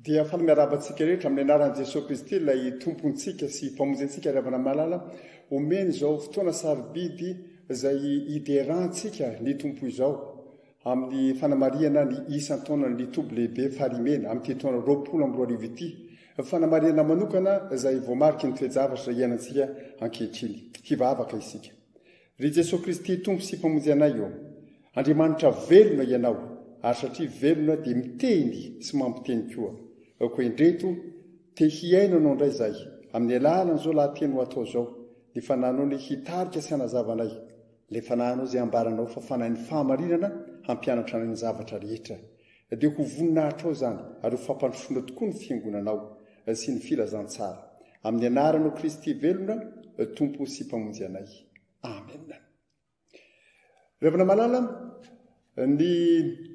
dia falamiarabantsika rehetra amin'ny anaran'i Jesosy Kristy ilay tompontsika sy mpamonjentsika ravana malala omeny izao fotoana sarobidy izay iderantsika ny tompo izao amin'ny fanamariana ny isan-taona ny tobo lehibe farimena amin'ny taona 20 ity fanamariana manokana izay voamariky ny toejavatra iainantsika ankehitriny hivavaka isika ry Jesosy Kristy tompo sy mpamonjenay eo Andriamanitra velona ianao ary satria velona dia miteny sy mampiteny koa koa indreto te hiaina anao indray izay amin'ny alalan'izao lahateny ho atao izao ny fananao ny hitarika sy hanazavanay le fananao izay ambaranao fa fanahy ny fahamarinana hampianatra ny zavatra rehetra dia ho voninahitra ao izany ary ho fampandrosoana tokoa ny fiangonanao sy ny filazantsara amin'ny anaranao Kristy velona tompo sy mpamonjenay amen. Revana malala ny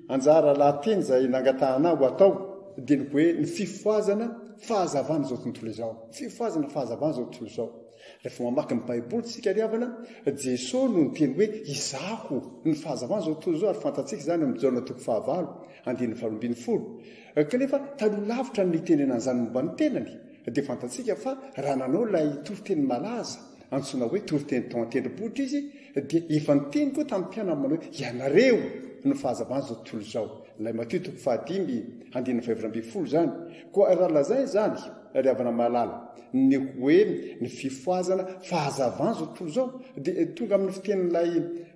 anjara lahateny izay nangatahana ho atao dia ny hoe ny fifoazana fahazavana izao tontolo izao fifoazana fahazavana izao tontolo izao rehefa mamaky ny baiboly tsika riavana Jesosy no niteny hoe izaho ny fahazavana izao tontolo izao ary fantatsika izany amin'ny Jaona 9:12 kanefa taloha lavitra ny tenenana izany momba ny tenany dia fantatsika fa raha nanao ilay toriteny malaza antsoina hoe toriteny tao an-tendrombohitra izy dia efa niteny koa tamin'ny mpianany manao hoe ianareo ny fahazavana izao tontolo izao ilay Matteo 5:5 zany koa raha lazay zany ry havana malala ny hoe ny fifoazana fahazavana izao tontolo izao dia tonga amin'ny fiten'ilay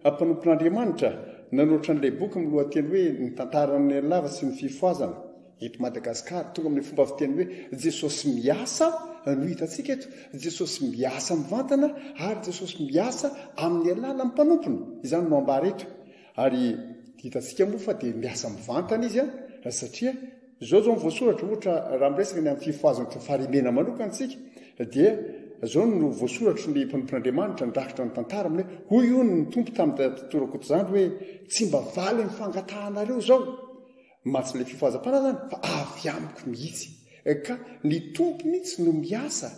mpanompon'Andriamanitra nanoatra n'ilay boky milohateny hoe ny tantaran'ny lava sy ny fifoazana eto Madagasikara tonga amin'ny fomba fiteny hoe Jesosy miasa no hitantsika eto Jesosy miasa mivantana ary Jesosy miasa amin'ny alalan'ny mpanompony izany no ambara eto ary hitantsika moa fa dia miasa mivantana izy satria zao voasoratra ohatra raha miresaka ny amin'ny fifoazana to farimena manokana antsika dia zao no voasoratra ny mpanompon'Andriamanitra nydrakitra ny tantara amin'ny hoe hoy io ny tompo tamin'ny torakoto izany hoe tsy mba valy ny fangatahanareo zao matsy ilay fifoazam-pana zany fa avy amiko mihitsy ka ny tompo mihitsy no miasa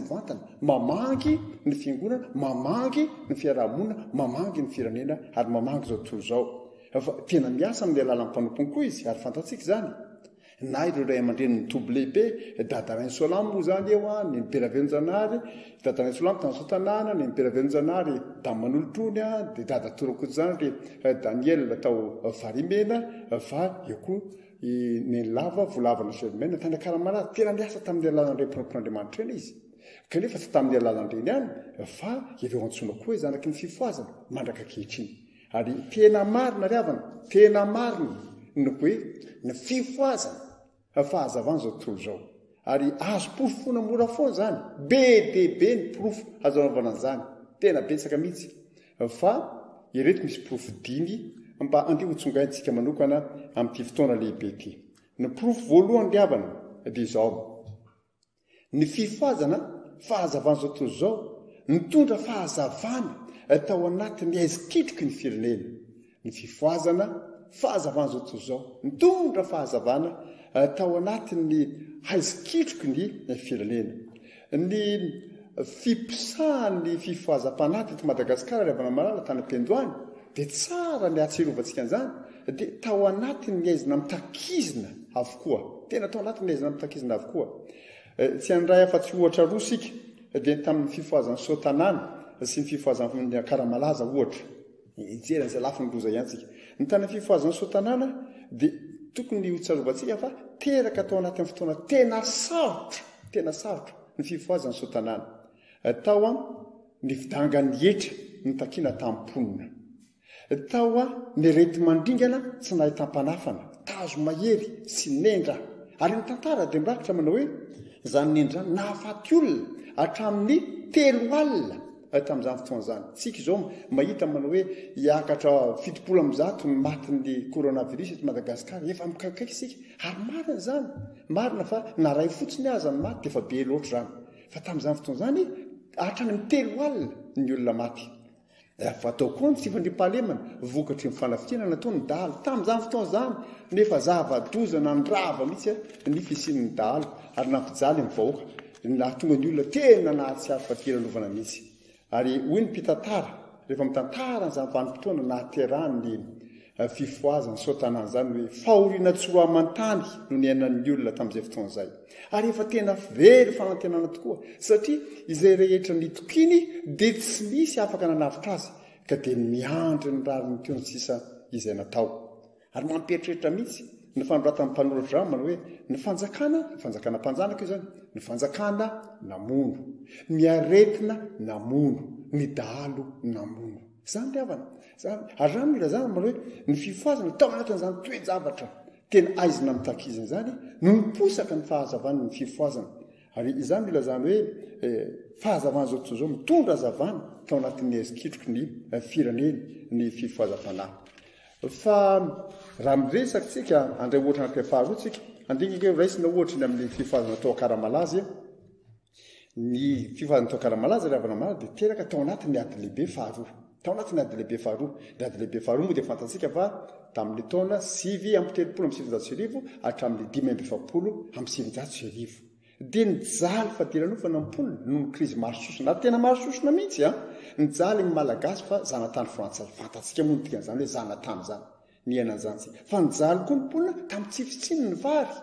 mivantana mamangy ny fiangonana mamangy ny fiarahamonina mamangy ny firenena ary mamangy zao tontolo izao fa tena miasa amin'ny alalan'ny mpanompony koa izy ary fantatsika izany na ireo ray aman-dreny ny toby lehibe dadarainy solamo moa zany eo a ny miperavelonjanary dadarainy solamo tany sotanana ny miperavelonjanary da manolotrony a dia dada torokotry zany ry daniel atao varimena fa eo koa ny lava volavana semena tany akaramalaza tena niasa tamin'ny alalan'ireny mpampian'andriamanitra eny izy kanefa tsy tamin'ny alalan'ireny ihany fa ireo antsoina koa hoe zanaky ny fifoazana mandraka kehitriny ary tena marina ry havana tena marina ny hoe ny fifoazana fahazavana zao tontolo zao ary azo porofona mora foana zany be debe ny porofo azaovana an'izany tena betsaka mihitsy fa ireto misy porofo dimy mba andeha hotsongaintsika manokana amin'ity fotoana lehibe ity ny porofo voalohany ry havana dia izao ny fifoazana fahazavana zao tontolo zao mitondra fahazavana tao anatin'ny aizikitroky ny firenena ny fifoazana fahazavana zao tontolo zao mitondra fahazavana tao anatin'ny aizikitroky ny firenena ny fiposahan'ny fifoazam-panaty eto Madagasikara ry havana malala tany am-pendoany dia tsara ny atsirovantsika an'izany dia tao anatin'ny aizina mitakizina avokoa tena tao anatin'ny aizina mitakizina avokoa tsy andray afa-tsy ohatra roa sika dia tamin'ny fifoazan'ny sotanana sy ny fifoazan'ny akaramalaza ohatra ijeran'izay lafi ny loza ihantsika ny tany fifoazan'ny sotanana dia tokony hotsarovantsika fa teraka tao anatin'ny fotoana tena sarotra ny fifoazan'ny sotanana tao a ny vidangan'ny etra ny takina tamponina tao a ny rety mandringana tsy nahitam-panafana tazo mahery sy nendra ary ny tantara dia mirakitra manao hoe zany nendrany nahafaty olona hatramin'ny 3 alina tamin'izany fotoana zany tsika izao mahita manao hoe hiakatra 700 ny matin'ny coronavirus eto Madagasikara efa mikakaiky isika ary marina zany marina fa naray fotsiny aza ny maty dia efa be loatra zany fa tamin'izany fotoana zany hatrany amin'ny 3 alina ny olona maty fa atao koa ny tsifandrim-pahalemana vokatry ny fanafikena nataony dahalo tamin'izany fotoana zany nefa zava-dozana ndrava mihitsy ny fisian'ny dahalo ary nampijaly ny vahoaka nahatonga ny olona tena nahatsiaro fatkelalovana mihitsy ary hoy ny mpitantara rehefa mitantara n'izany vanim-potoana nahaterahany fifoazany sotanana zany hoe fahoriana tsy ho amantany no ny ainan'ny olona tamin'izay fotoana izay ary efa tena very fanantenana tokoa satria izay rehetra nitokiny dia tsy misy afaka nanavitra azy ka dia miandry ny rariny teo ny sisa izay natao ary mampieritreritra mihitsy ny fanoratan'ny mpanoratra rano manao hoe ny fanjakana mpanjanaka io zany ny fanjakana namono ny aretina namono ny dahalo namono zany ry havana zany ary rano mila zany manao hoe ny fifoazana tao anatin'izany toe-javatra tena aizina mitakizina zany no miposaka ny fahazavana ny fifoazana ary izany mila zany hoe fahazavana zao tontolo zao mitondra hazavana tao anatin'ny aizikitroky ny fireneny ny fifoazam-panahy fa raha miresaky tsika andray ohatra anakay faharoatsika andinike raisina ohatra ny amin'ny fifoazana tao akaramalaza ny fifoazana tao akaramalaza ry havana malaza dia teraka tao anatin'ny ady lehibe faharoa tao anatin'ny ady lehibe faharoa dia ady lehibe faharoa moa dia fantatsika fa tamin'ny taona 9 hatramin'ny 5 dia nijaly fadirano fa namponina noho ny krizy marososona ary tena marososona mihitsy nijaly ny malagasy fa zanatany frantsay fantatsika moa dikan'izany hoe zanatany zany ny ainan'izany tsika fa nijaly koa ny mponina tamin'ny tsifitsiny ny vary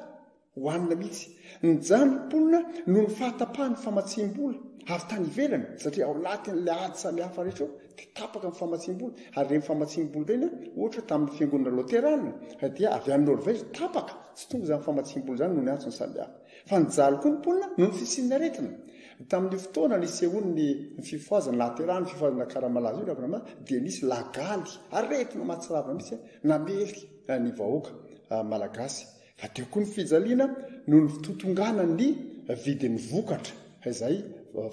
hohanina mihitsy nijaly ny mponina noho ny fahatapahany famatsiam-bola avy tany ivelany satria ao anatin'ilay ady samihafa rehetra dia tapaka ny famatsiam-bola ary reny famatsiam-bola reny ohatra tamin'ny fiangonana loterana dia avy any Norvezy tapaka tsy tonga zany famatsiam-bola zany noho ny antsony samihafa fa nijaly koa ny mponina noho ny fisian'ny aretina tamin'ny fotoana nisy sehoany ny fifoazana laterany fifoazana akaramalaza io ravana dia nisy lagaly aretina mahatsirava mihitsy namery ny vahoaka malagasy fa teo koa ny fijaliana noho ny fitotongana ny vidin'ny vokatra izay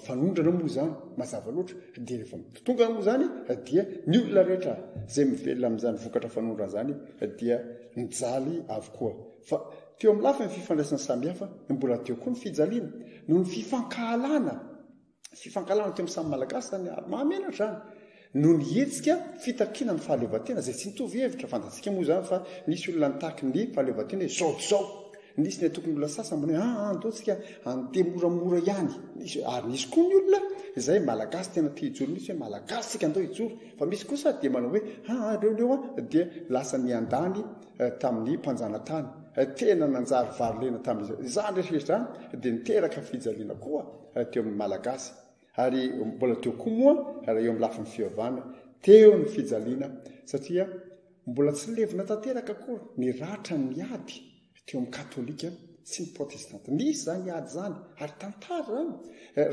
fanondrana moa zany mazava loatra dia rehefa mitotongana moa zany dia ny olona rehetra zay mivelona amin'izany vokatra fanondrana zany dia nijaly avokoa fa teo amin'ny lafa ny fifandraisana samihafa mbola teo koa ny fijaliana noho ny fifankahalana teo amin'ny samy malagasy zany ary mahamenatra zany noho ny hetsika fitakina ny fahaleovantena zay tsy nitovy hevitra fantatsika moa zany fa nisy olona nitaky ny fahaleovantena hoe zao nisy ny tokony olona sasany manao andaotsika andeha moramora ihany ary nisy koa ny olona izay malagasy tena tia hijoro mihitsy hoe malagasy tsika andao hijoro fa misy kosa dia manao hoe reoleo dia lasa niandany tamin'ny mpanjanatany tena nanjary varolena tamin'izao izany rehetra dia niteraka fijaliana koa teo amin'ny malagasy ary mbola teo koa moa raha eo amin'ny lafin'ny fivavahana teo ny fijaliana satria mbola tsy levina tanteraka koa ny ratra miady teo amin'ny katolika sy ny protestanta nisy zany ady zany ary tantara zany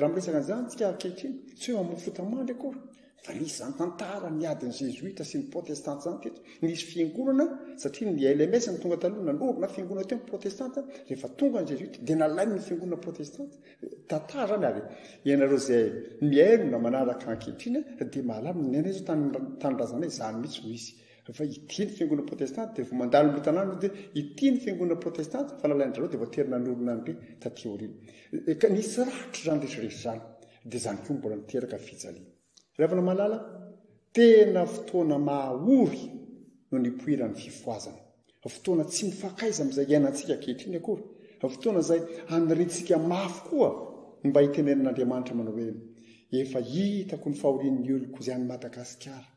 raha miresaka an'izany tsika ankehitriny tsy hoe mamofotamandry akory fa nisy zany tantara niady ny jezoita sy ny protestanta zany teto nisy fiangonana satria ny LMS ny tonga taloha nanorina fiangonana teo amin'ny protestanta rehefa tonga ny jezoita dia nalainy ny fiangonana protestanta tantara zany ary ianareo zay miainona manaraka ankehitriny dia mahalala ny anay zao tanindrazanay zany mihitsy ho izy fa ity ny fiangonana protestanta dia vao mandalo mitanàna dia ity ny fiangonana protestanta fa nalain'izareo dia voaterina norona ny taty aoriana ka nisy ratra zany rehetrarehetra zany dia zany koa mbola niteraka fijaliana rehefa malala tena fotoana mahaory no nipoiran'ny fifoazana fotoana tsy mifakaiza amin'izay iainantsika ankehitriny akory fotoana izay anirentsika mafy koa mba hitenen'Andriamanitra manao hoe efa hitako ny fahorian'ny oloko izay any Madagasikara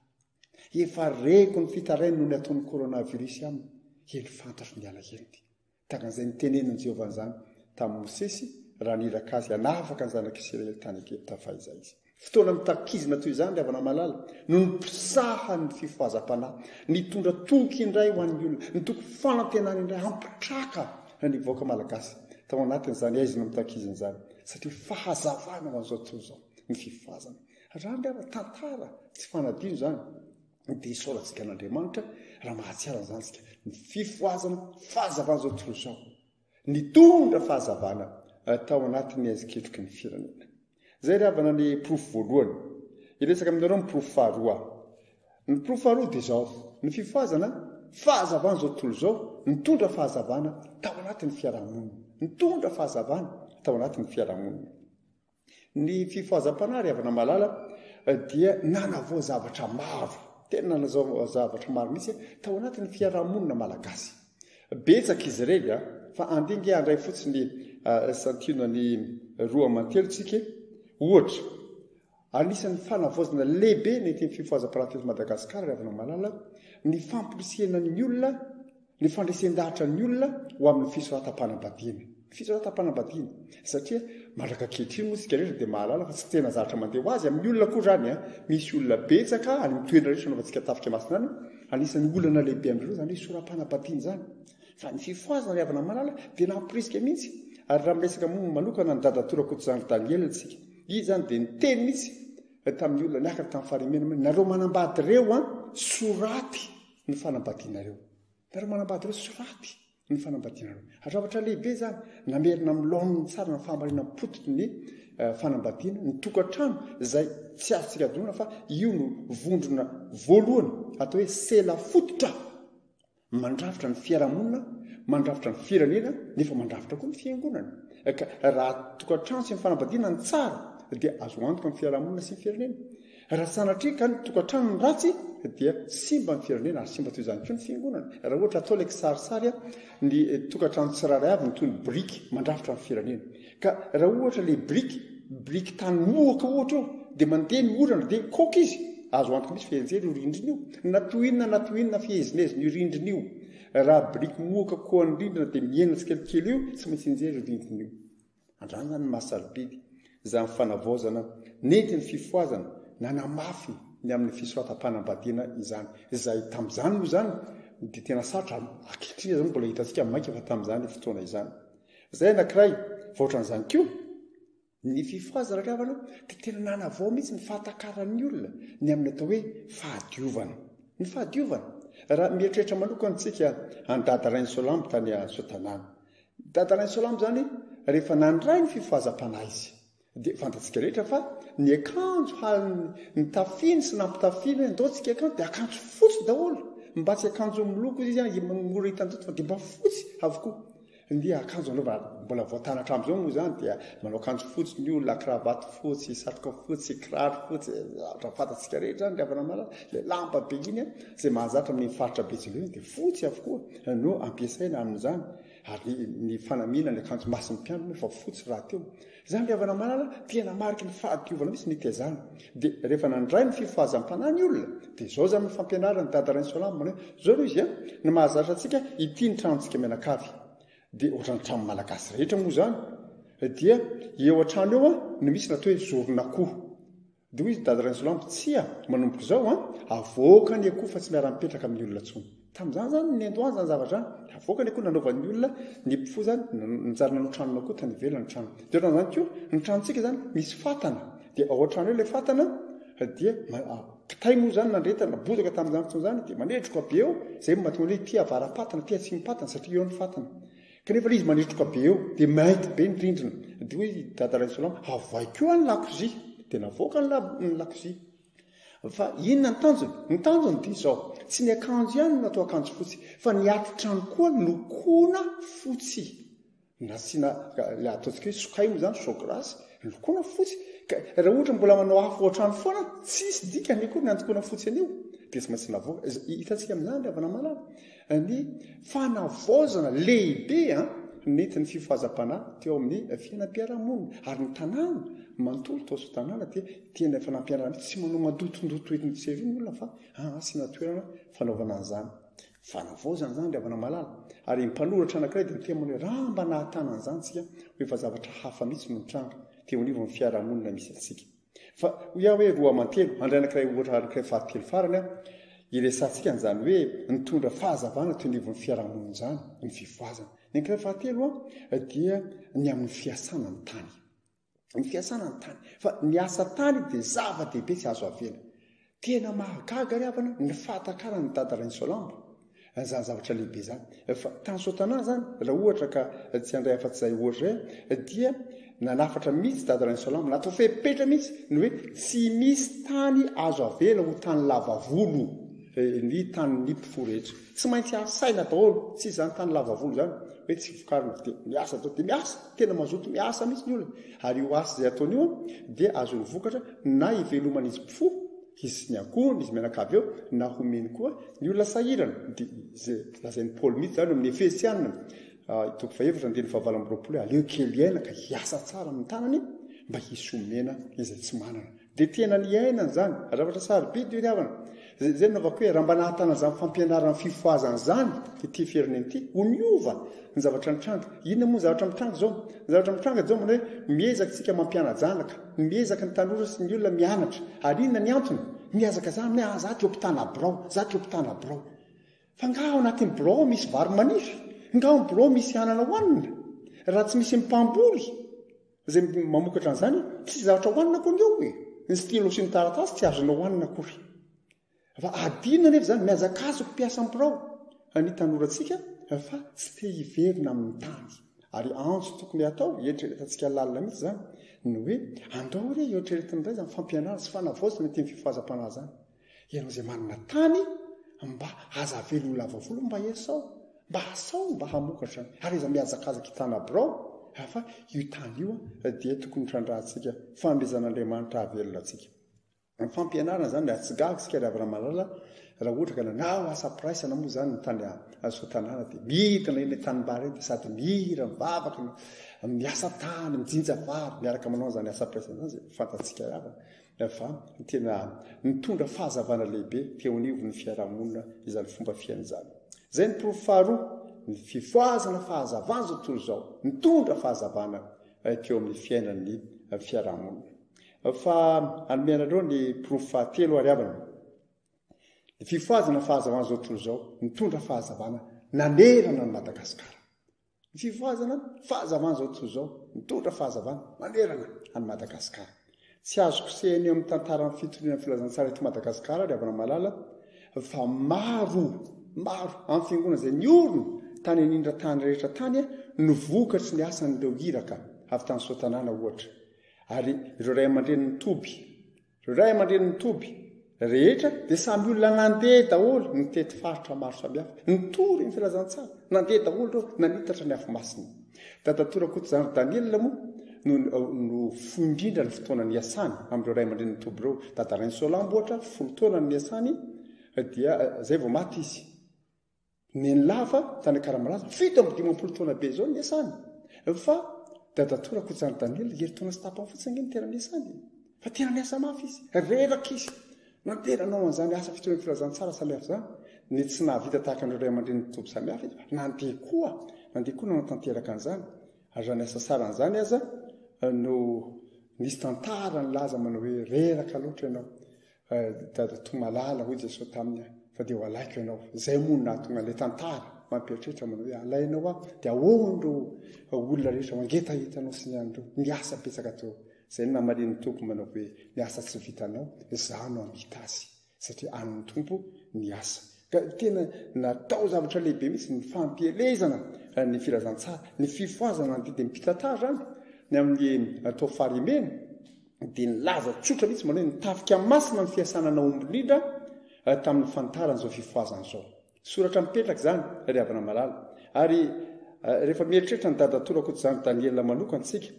efa reko ny fitarainy noho ny ataon'ny coronavirus aminy hely fantatro ny alahely takan'izay niteneniny Jehovah zany tamin'ny Mosesy raha niraka azy hanafaka ny zanak'Israely tany Egipta fahaizay izy fotoana mitakizina toy izany ravana malala no nipisahany fifoazam-panahy nitondra toky indray ho an'ny olona nitoky fanantenana indray ampitraka ny voaka malagasy tao anatin'izany aizina mitakizina zany satria fahazavana ho an'izao toy izao ny fifoazana raha ndray tantara tsy fanadino zany dia isaorantsika an'Andriamanitra raha mahatsiara zany sika ny fifoazana fahazavana zao toy izao nitondra fahazavana tao anatin'ny aiziketroky ny firenena zay ravana ny profo voalohany iresaka aminareo ny profo faharoa ny profo faharoa dia zao ny fifoazana fahazavana zao tontolo zao nitondra fahazavana tao anatin'ny fiarahamonina nitondra fahazavana tao anatin'ny fiarahamonina ny fifoazam-panahy ravana malala dia nanavao zavatra maro tena nanazao zavatra maro mihitsy tao anatin'ny fiarahamonina malagasy betsaka izy ireny fa andingy andray fotsiny santionany roa mantelotsika ohatra anisan'ny fanavozana lehibe nety ny fifoazam-panahy Madagasikara ravana malala ny famporisihana ny olona ny fandresen-dahatra ny olona ho amin'ny fisoratam-panambadiana fisoratam-panambadiana satria malaka ankehitriny moa sika rehetra dia mahalala fa tsy tena zavatra mandeha ho azy amin'ny olona koa zany misy olona betsaka any mitoerana rehetra nova tsika tafika masina any anisan'ny olana lehibe amin'ireo zany soram-panambadiana zany fa ny fifoazana ravana malala dia nampirisika mihitsy ary raha miresaka moa manokana ny dadatorakoto zany Daniel tsika izy zany dia niteny mihitsy tamin'ny olona niakatra tamin'ny farimena nareo manambady reo soraty ny fanambadianareo nareo manambady reo soraty ny fanambadianareo zavatra lehibe zany namerina miloniny tsara ny fahamarina mipototry ny fanambadiana ny tokantrano izay tsy azontsika adonana fa io no vondrona voalohany atao hoe sela fototra mandrafitra ny fiarahamonina mandrafitra ny firenena nefa mandrafitra koa ny fiangonana ka raha tokantrano sy ny fanambadiana ny tsara dia azo antoka ny fiarahamonina sy ny firenena raha sanatria ka ny tokantrano ny ratsy dia simba ny firenena ary simba toy izany koa ny fiangonana raha ohatra atao ilay kisarisary ny tokantrano tsiraray avy ny toy ny briky mandrafitra ny firenena ka raha ohatra ilay briky tany mohaka ohatra eo dia mandeha ny orana dia koka izy azo antoka misy fihenjery io rindrina io natoinina fihezinezina io rindrina io raha briky mohaka koa ny rindrina dia mienina tsikelikely io tsy maintsy hinjery rindrina io andrany zany mahasarobidy zany fanavozana nety ny fifoazana nanamafy ny amin'ny fisoratam-panambadiana izany izay tamin'izany moa zany dia tena sarotra ankehitriny zany mbola hitantsika maika fa tamin'izany fotoana izany zay anankiray voatran'izany koa ny fifoazana ravana dia tena nanavao mihitsy ny fahatakaran'ny olona ny amin'ny atao hoe fahadiovana ny fahadiovana raha mieritreritra manokana tsika any Dadarainy Solamo tany Sotanana Dadarainy Solamo zany rehefa nandray ny fifoazam-panahy izy dia fantatsika rehetra fa ny akanjo ny tafiny sy nampitafiny ndaotsika akanjo dia akanjo fotsy daholo mba tsy akanjo miloko izy mora hitanjoto fa dia mba fotsy avokoa dia akanjo anaova mbola voatanatra amin'izao moa zany dia manao akanjo fotsy ny olona kravaty fotsy satroka fotsy kiraro fotsy raha fantatsika rehetra zany ravana malala ilay lamba be iny izay mahazatra amin'ny faritra Betsileo dia fotsy avokoa no ampiasaina amin'izany ary ny fanamina ny akanjo masin'ny mpiandro fa fotsy raha teo zany riavana malala tena mariky ny fahadiovana misy nitezana dia rehefa nandray ny fifahazampanahy ny olona dia zao zany fampianarany dadaray solam mane zao aloha izy a ny mahazatra antsika ity ny tranontsika mianakavy dia ohatrany trano malagasy rehetra moa zany dia eo an-trano eo a no misy natao hoe zorinakoho dia hoy izy dadaray solam tsy a manomboka zao a avoaka ny akoho fa tsy miara-mipetraka amin'ny olona tsony tamin'izany zany ny andohany zany zavatra zany avoaka ny akoho nanaovan'ny olona ny mpifoa zany nijary nanao tranona koa tany ivelany trano dia ohatrany zany koa ny tranontsika zany misy fatana dia ao an-trano eo ilay fatana dia kitay moa zany nandretana bozaka tamin'izany fotoana zany dia manetroka be eo zay mahatonga hoe ity avara-patana ty atsimy-patana satria eo ny fatana kanefa ilay izy manetroka be eo dia mainty be ny rindrina dia hoe dadaray solama avoaiko eo ny lakozia dia navoaka ny lakozia fa inona ny tanjony dia zao tsy ny akanjo ihany no atao akanjo fotsy fa ny atitrano koa lokoana fotsy nasiana le ataontsika hoe sokay moa zany sograsy lokoana fotsy raha ohatra mbola manao afo ohatrano foana tsisy dika ny akory ny antokoana fotsy an'io dia tsy maintsy navoaka hitantsika amin'izany riavana malala ny fanavaozana lehibe nety ny fifahazam-panahy teo amin'ny fiainam-piarahamonina ary ny tanàna manontolo taoso tanàna dia tena fanampianarana tsy manao mandotondoto oetiny tsery ny olona fa asiana toerana fanaovana an'izany fanavaozana zany riavana malala ary mpanoratra anankiray dia mitena hoe raha mba nahatana an'izany tsika hoe fa zavatra hafa mihitsy no mitranga teo anivon'ny fiarahamonina misy atsika fa iaho hoe roa amantelo andray anankiray ohatra anankiray fahatelo farany iresantsika n'izany hoe nitondra fahazavana teo anivon'ny fiarahamonina zany ny fivoazana ny ankiray fahatelo dia ny amin'ny fiasana ny tany ny fiasana ny tany fa ny asa tany dia zava-dehibe tsy azo avela tena mahagaga riavana ny fahatakarany dadaray ny solambo zany zavatra lehibe zany fa tany sotanana zany raha ohatra ka tsy andray afa-tsy zay ohatra dia nanafatra mihitsy dadaray ny solambo natao fepetra mihitsy ny hoe tsy misy tany azo avela ho tany lavavolo ny tany ny mpifo rehetra tsy maintsy asaina daholo tsy zany tany lavavolo zany hoe tsy vokarina dia miasa atao dia miasa tena mazoto miasa mihitsy ny olona ary io asa zay ataon'io dia azo ny vokatra na ivelomana izy mpifo izy ny akohony izy mianakavy eo na homeny koa ny olona sahirana dia zay lazain'ny paoly mihitsy zany amin'ny efesianina toko faefatra andiny fahavalo amby roapolo hoe aleo kely aina ka hiasa tsara amin'ny tanany mba hisomena izay tsy manana dia tena ny ainany zany zavatra sarobidy io riavana zay navako hoe raha mba nahatana zany fampianarana fifoazana zany ity firenena ity ho miova ny zavatra mitranga inona moa zavatra mitranga zao ny zavatra mitranga zao mana hoe miezaka tsika mampiana-janaka miezaka ny tanora sy ny olona mianatra ary inona ny antony miazaka zany hoe za ty opitana birao za ty opitana birao fa nga ao anatin'ny birao misy vary manify nga ao birao misy anana hoanina raha tsy misy mimpamboly zay mamokatra an'izany tsy zavatra hoanina koa ny eo hoe ny stylo sy ny taratasy tsy azonao hoanina kory fa adinona nefa zany miazakazoko mpiasa birao ny tanoratsika fa tsy te hiverina amin'ny tany ary antso tokony atao eritreretantsika lalina mihitsy zany ny hoe andao re eritreretin'ray zany fampianara sy fanavaozana ty ny fifahazam-panahy zany ianao zay manana tany mba azavelo ho lavavolo mba esao mba asao mba hamokatra ary iza miazakazaka hitana birao fa io tany io dia tokony trandrahantsika famezan'andriamanitra avelona atsika ny fampianarana zany raha tsy gaga sika riavana malala raha ohatra ka nanao asa piraisana moa zany ny tany sotanana dia midina eny tanimbary eny dia sady mihira mivavaka miasa tany mijinja vary miaraka manao zany asa piraisana zany zay fantatsika riavana fa tena nitondra fahazavana lehibe teo anivon'ny fiarahamonina izany fomba fiain'izany zay ny porofo faharoa ny fifoazana fahazavana zao tontolo zao nitondra fahazavana teo amin'ny fiainan'ny fiarahamonina fa anomenareo ny porofo fahatelo ariavana ny fifoazana fahazavana zao tontolo zao nitondra fahazavana nanerana ny Madagasikara ny fifoazana fahazavana zao tontolo zao nitondra fahazavana manerana any Madagasikara tsy azo kosehany amin'ny tantaran'ny fitoriana filazantsara eto Madagasikara riavana malala fa maro amin'ny fiangonana zay niorona tany anindra tany rehetra tany no vokatry ny asan'ireo iraka avy tany sotanana ohatra ary ireo ray aman-dreniny toby rehetra dia samy olona nandeha daholo nitety faritra maro samihafa nitory ny filazantsara nandeha daholo reo nanitatra ny afo-masina da tatorakoto zany Daniela moa no findrindra ny fotoana ny asany amin'ireo ray aman-dreniny toby reo dadaray ny solambo ohatra 10 taona ny asany dia zay vao maty izy ny lava tany Karamalaza 7 taona be zao niasany fa dadatora kotsany Daniel herintaona sy tapany fotsiny ny tena niasany fa tena niasa mafy izy reraka izy nanteranao an'izany asa fitoerana filazantsara samihafa zany ny tsy nahavita tahaka ny ray aman-dreny toby samihafa izy nandeha koa nanatanteraka an'izany ary raha niasa sara an'izany aza no nisy tantara ny laza manao hoe reraka loatra ianao dadato malala hoy Jesosy taminy fa dia ho alaiko ianao zay moa nahatonga an'ilay tantara mampieritreritra manao hoe alainao aho dia ahoandro olona rehetra mangetahitanao sy ny andro niasa petsaka teo zay namariny tompo manao hoe niasa tsy vitanao za no amita azy satria an'ny tompo niasa ka tena natao zavatra lehibe mihitsy ny fampielezana ny filazantsara ny fifoazana ny didi mipitantara zany ny amin'ny atao farimena dia nilaza tsotra mihitsy manao hoe nitafika masina ny fiasanana ombindrindra tamin'ny fantaran'izao fifoazana zao soratra mipetraka zany ry havana malala ary rehefa mieritreritra ny dadatorako zany Daniela manokana antsika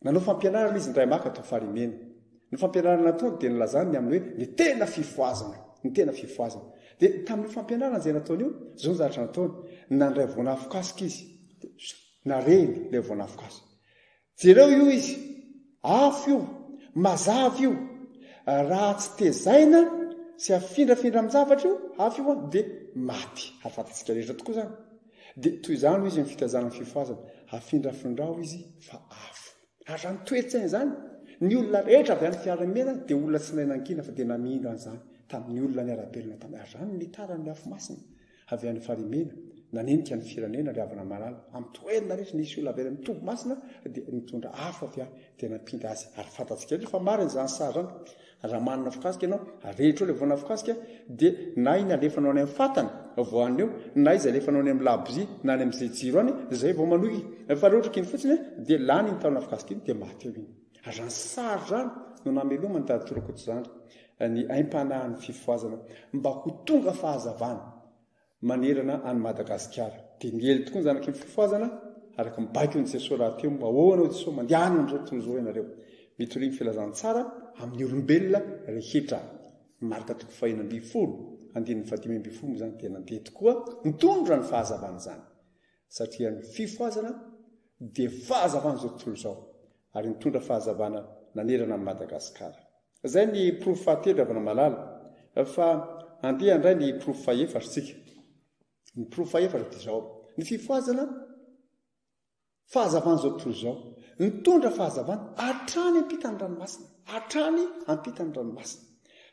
nanao fampianarana izy ndray maka atao farimena ny fampianarana ataony dia nilazany amin'ny hoe ny tena fifoazana dia tamin'ny fampianarana zay nataony io zao ny zavatra nataony nandray voanafokasika izy nareny ilay voanafokasika jereo io izy afo io mazava io raha tsy tezaina sy afindrafindra amin'ny zavatra io afo io dia maty ary fantatsika rehetra tokoa zany dia toy izany izy ny fitazana fifoazana afindrafindrao izy fa afo ary zany toetsainy zany ny olona rehetra avy any fiaramena dia olona tsy nainankina fa dia namindra an'izany tamin'ny olona ny arabelona tamin'ny ary zany nitarany afo masina avy any farimena nanenika ny firenena ry havana malala amin'ny toerana rehetra nisy olona avy any mitombo masina dia mitondra afo avy any dia nampindra azy ary fantatsika rehetra fa mariny zany sara zany raha manana fikasika ianao rehetra eo le voana fikasika dia na iny alefanao any amin'ny fatana voan'ny eo na izy alefanao any amin'ny labozia na any amin'izay jiro any zay vao manohy fa rehetra kiny fotsiny dia lany iny taona fikasika iny dia maty eo iny ary zany sara zany no namelomany dadatorako zany ny aim-panahan'ny fifoazana mba ho tonga fahazavana manerana any Madagasikara dia miely tokoa ny zanaky ny fifoazana araka mibaiko ny Jesosy raha teo mba ahoana Jesosy mandianana an'izao tontolo izao ianareo mitoriny filazantsara amin'ny olombelona rehetra marika toko 250 zany dia nandeha tokoa mitondra ny fahazavana zany satria ny fifoazana dia fahazavana zao tontolo izao ary mitondra fahazavana nanerana amin'ny Madagasikara zay ny profo fahatelo avana malala fa andeha andray ny profo faefatra tsika ny profo faefatra dia izao ny fifoazana fahazavana zao tontolo izao mitondra fahazavana hatrany ampitany ranomasina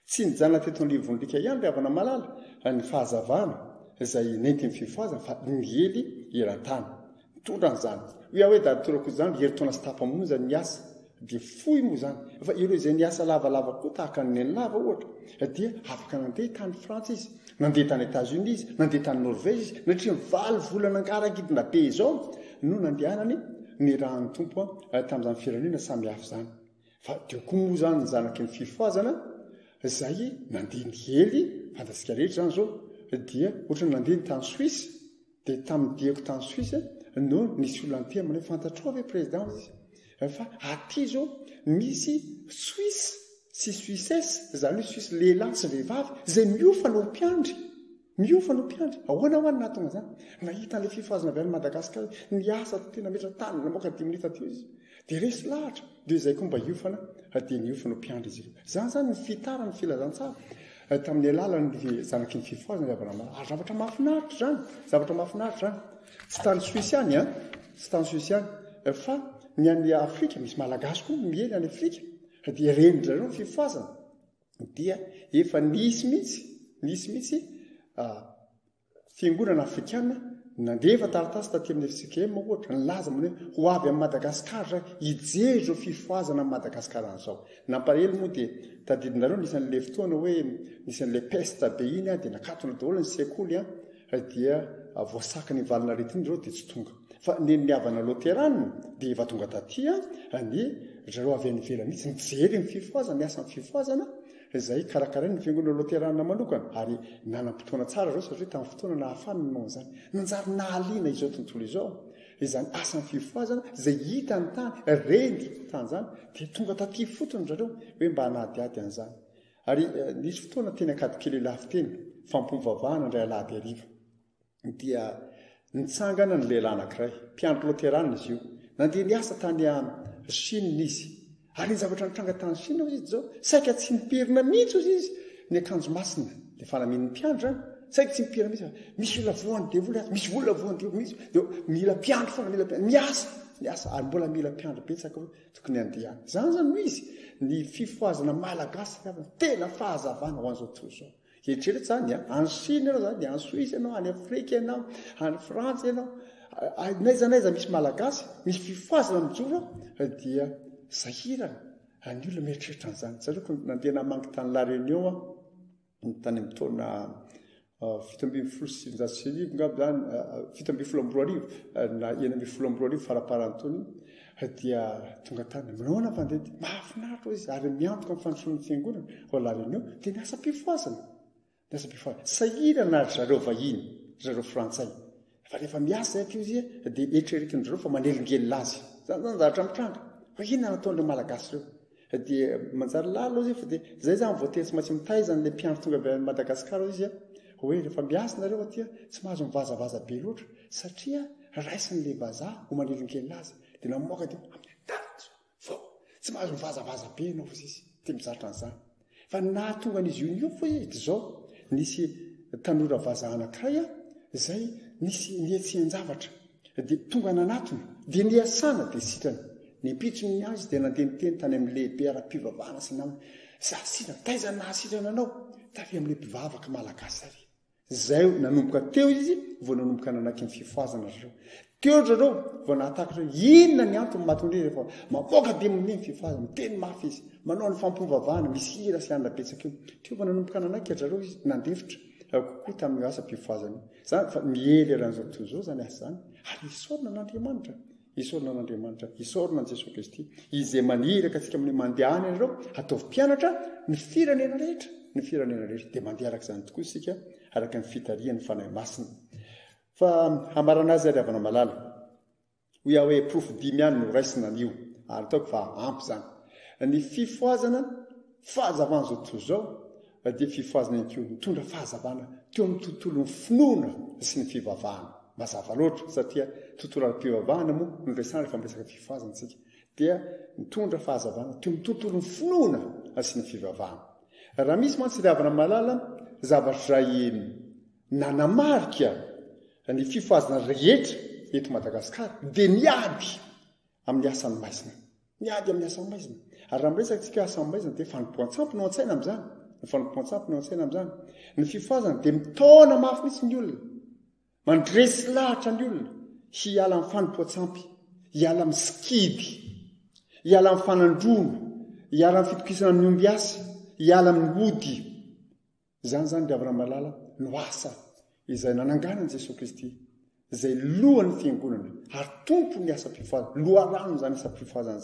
tsy nijanona teto an'livon'lika ihany ry havana malala ny fahazavana izay nentin'ny fifoazana fa miely eran-tany mitondra an'izany hoe dadatorako zany herintaona sy tapamonja ny asa dia fohy moa zany fa ireo izay niasa lavalava koa tahaka ny lava ohatra dia afaka nandeha tany Frantsa izy nandeha tany États-Unis izy nandeha tany Norvezy izy natria valy volana ankaragidina be izao no nandehanany ny rahan'ny tompo tamin'izany firenena samihafa zany fa dia koa moa zany ny zanaky ny fifoazana zay nandeha ny hely fantatsika rehetra zany zao dia ohatra ny nandeha ny tany Suisse dia tamin'ny diako tany Suisse no nisy olona ny temany hoe fantatrao ve président izy fa aty zao misy Suisse sy Suissesse zany hoe Suisse lehilahy sy vehivavy zay miofa no mpiandry ahoana ho any nahatonga zany nahita an'ilay fifoazana avy any Madagasikara niasa tena metra tany namoaka 10 minitra teo izy dia resy lahatra dia izay koa mba hiofana dia niofana no mpiandry izy ireo zany ny fitarany filazantsara tamin'ny alalan'ny zanaky ny fifoazana avana mara ary zavatra mahafinaritra zany tsy tany Suisse any fa ny any Afrika misy malagasy koa miely any Afrika dia rendrareo ny fifoazana dia efa nisy mihitsy fiangonana afrikana nandefa taratasy taty amin'ny FCKM ohatra nilaza mane ho avy amin'ny Madagasikara hijery zao fifoazana amin'ny Madagasikara an'izao nampalahelo moa dia tadidinareo nisan'ilay fotoana hoe nisan'ilay peste be iny dia nakatona daholo ny sekoly dia voasaka ny valina retiny reo dia tsy tonga fa ny avana loterana dia efa tonga taty ny zareo avy any ivelany mihitsy nijery ny fifoazana niasa ny fifoazana zay karakara ny fiangonana loterana manokana ary nanam-potoana tsara zao satria tamin'ny fotoana nahafany nanao zany nanjary nahaliana izao tontolo izao izany asan'ny fifoazana zay hita ny tany reny tany zany dia tonga taty fotony zareo hoe mba hanadiady an'izany ary nisy fotoana teny akady kely lafy teny fampompivavahana ndray alady ariva dia nitsangana ny lehilahy anankiray mpiandro loterana izy io nandeha niasa tany Chine izy ary ny zavatra nitranga tany Chine izy zao saika tsy nipirina mihitsy izy ny akanjo masina le falamin'ny mpiandro saika tsy mipirina mihitsy misy olona voany devoly misy olona voany devoly mihitsy dia mila mpiandro foana mila miasa ary mbola mila mpiandro betsaka tokony andeha zany izy ny fifoazana malagasy tena fahazavana ho an'izao tontolo zao eritreretra zany any Chine ianao zany any Suisse ianao any Afrika ianao any France ianao naizanaiza misy malagasy misy fifoazana mijoro dia sahirana ny olona mieritreritra an'izany satria nandeha namangy tany La Réunion tany amin'ny taona 770 ngamba zany 712 na 912 faraparantony dia tonga tany manao fandeha mahafinaritra izy ary miantoka amin'ny fandrosoan'ny fiangonana ao La Réunion dia niasa mpifoazana sahirana ary zareo vahiny zareo frantsay fa rehefa miasa akio izy dia eritreretin'zareo fa manelingely azy zany zavatra mitranga fa inona nataon'ireo malagasy reo dia manjary lalo izy fa dia zay zany voatery tsy maintsy mitaizany le mpiandro tonga avy Madagasikara izy hoe rehefa miasa nareo aty tsy mahazo mivazavaza be loatra satria raisiny le vazaha ho manelingely azy dia namoaka dia amin'ny andazo vao tsy mahazo mivazavaza be ianao izy dia mizatra an'izany fa nahatonga an'izy io foa izy zao nisy tanora vazaha anankiray zay nisy nihetsehan-javatra dia tonga nanatony dia niasana dia sitrana nimpitsony azy dia nandeha niteny tany amin'ny lehibe ara-pivavahana sy namany za sitrana taiza nahasitrana anao tary amin'le mpivavaka malagasy ary zay nanomboka teo izy vao nanomboka nanaky ny fifoazana zareo teo zareo vao nahatakatra inona ny antony mahatonga rehefa mamoaka dia amin'ny fifoazana miteny mafy izy manao ny fampovavahana misy hira sy anona betsaka io teo vao nanomboka nanaky zareo izy nandefitra kokoa tamin'ny asa mpifoazana zany fa miely ran'izao tontolo zao zany asa zany ary isaorina n'Andriamanitra isaorina an' Jesosy Kristy izay maniraka atsika amin'ny mandehana ianareo ataovy mpianatra ny firenena rehetra dia mandeha araka izany tokoa isika araka ny fitarian'ny fanahy masina fa hamarana azy ary avana malala ho iaho hoe profo dimy ihany no raisina an'io ary ataoko fa ampy zany ny fifoazana fahazavana zao tontolo zao dia fifoazana inkio mitondra fahazavana teo amin'ny tontolo ny finoana sy ny fivavahana mazava loatra satria tontolo ara-pivavahana moa no resana rehefa miresaka fifoazana tsika dia mitondra fahazavana teo amin'ny tontolo ny finoana sy ny fivavahana raha misy mantsy ravana malala zavatra izay nanamarika ny fifoazana rehetra eto Madagasikara dia niady amin'ny asan'ny maizina ary raha miresaka tsika asan'ny maizina dia fanompoan-tsampy no an-tsaina amin'izany ny fifoazana dia mitaona mafy mihitsy ny olona mandresy lahatra ny olona hiala amin'ny fanompoan-tsampy hiala amin'ny sikidy hiala amin'ny fanandrona hiala amin'ny fitokisana amin'ny omby asy hiala amin'ny ody zany ravana malala no asa izay nananganan'i Jesosy Kristy izay lohan'ny fiangonana ary tompo ny asa mpifoazana loharano zany asa mpifoazana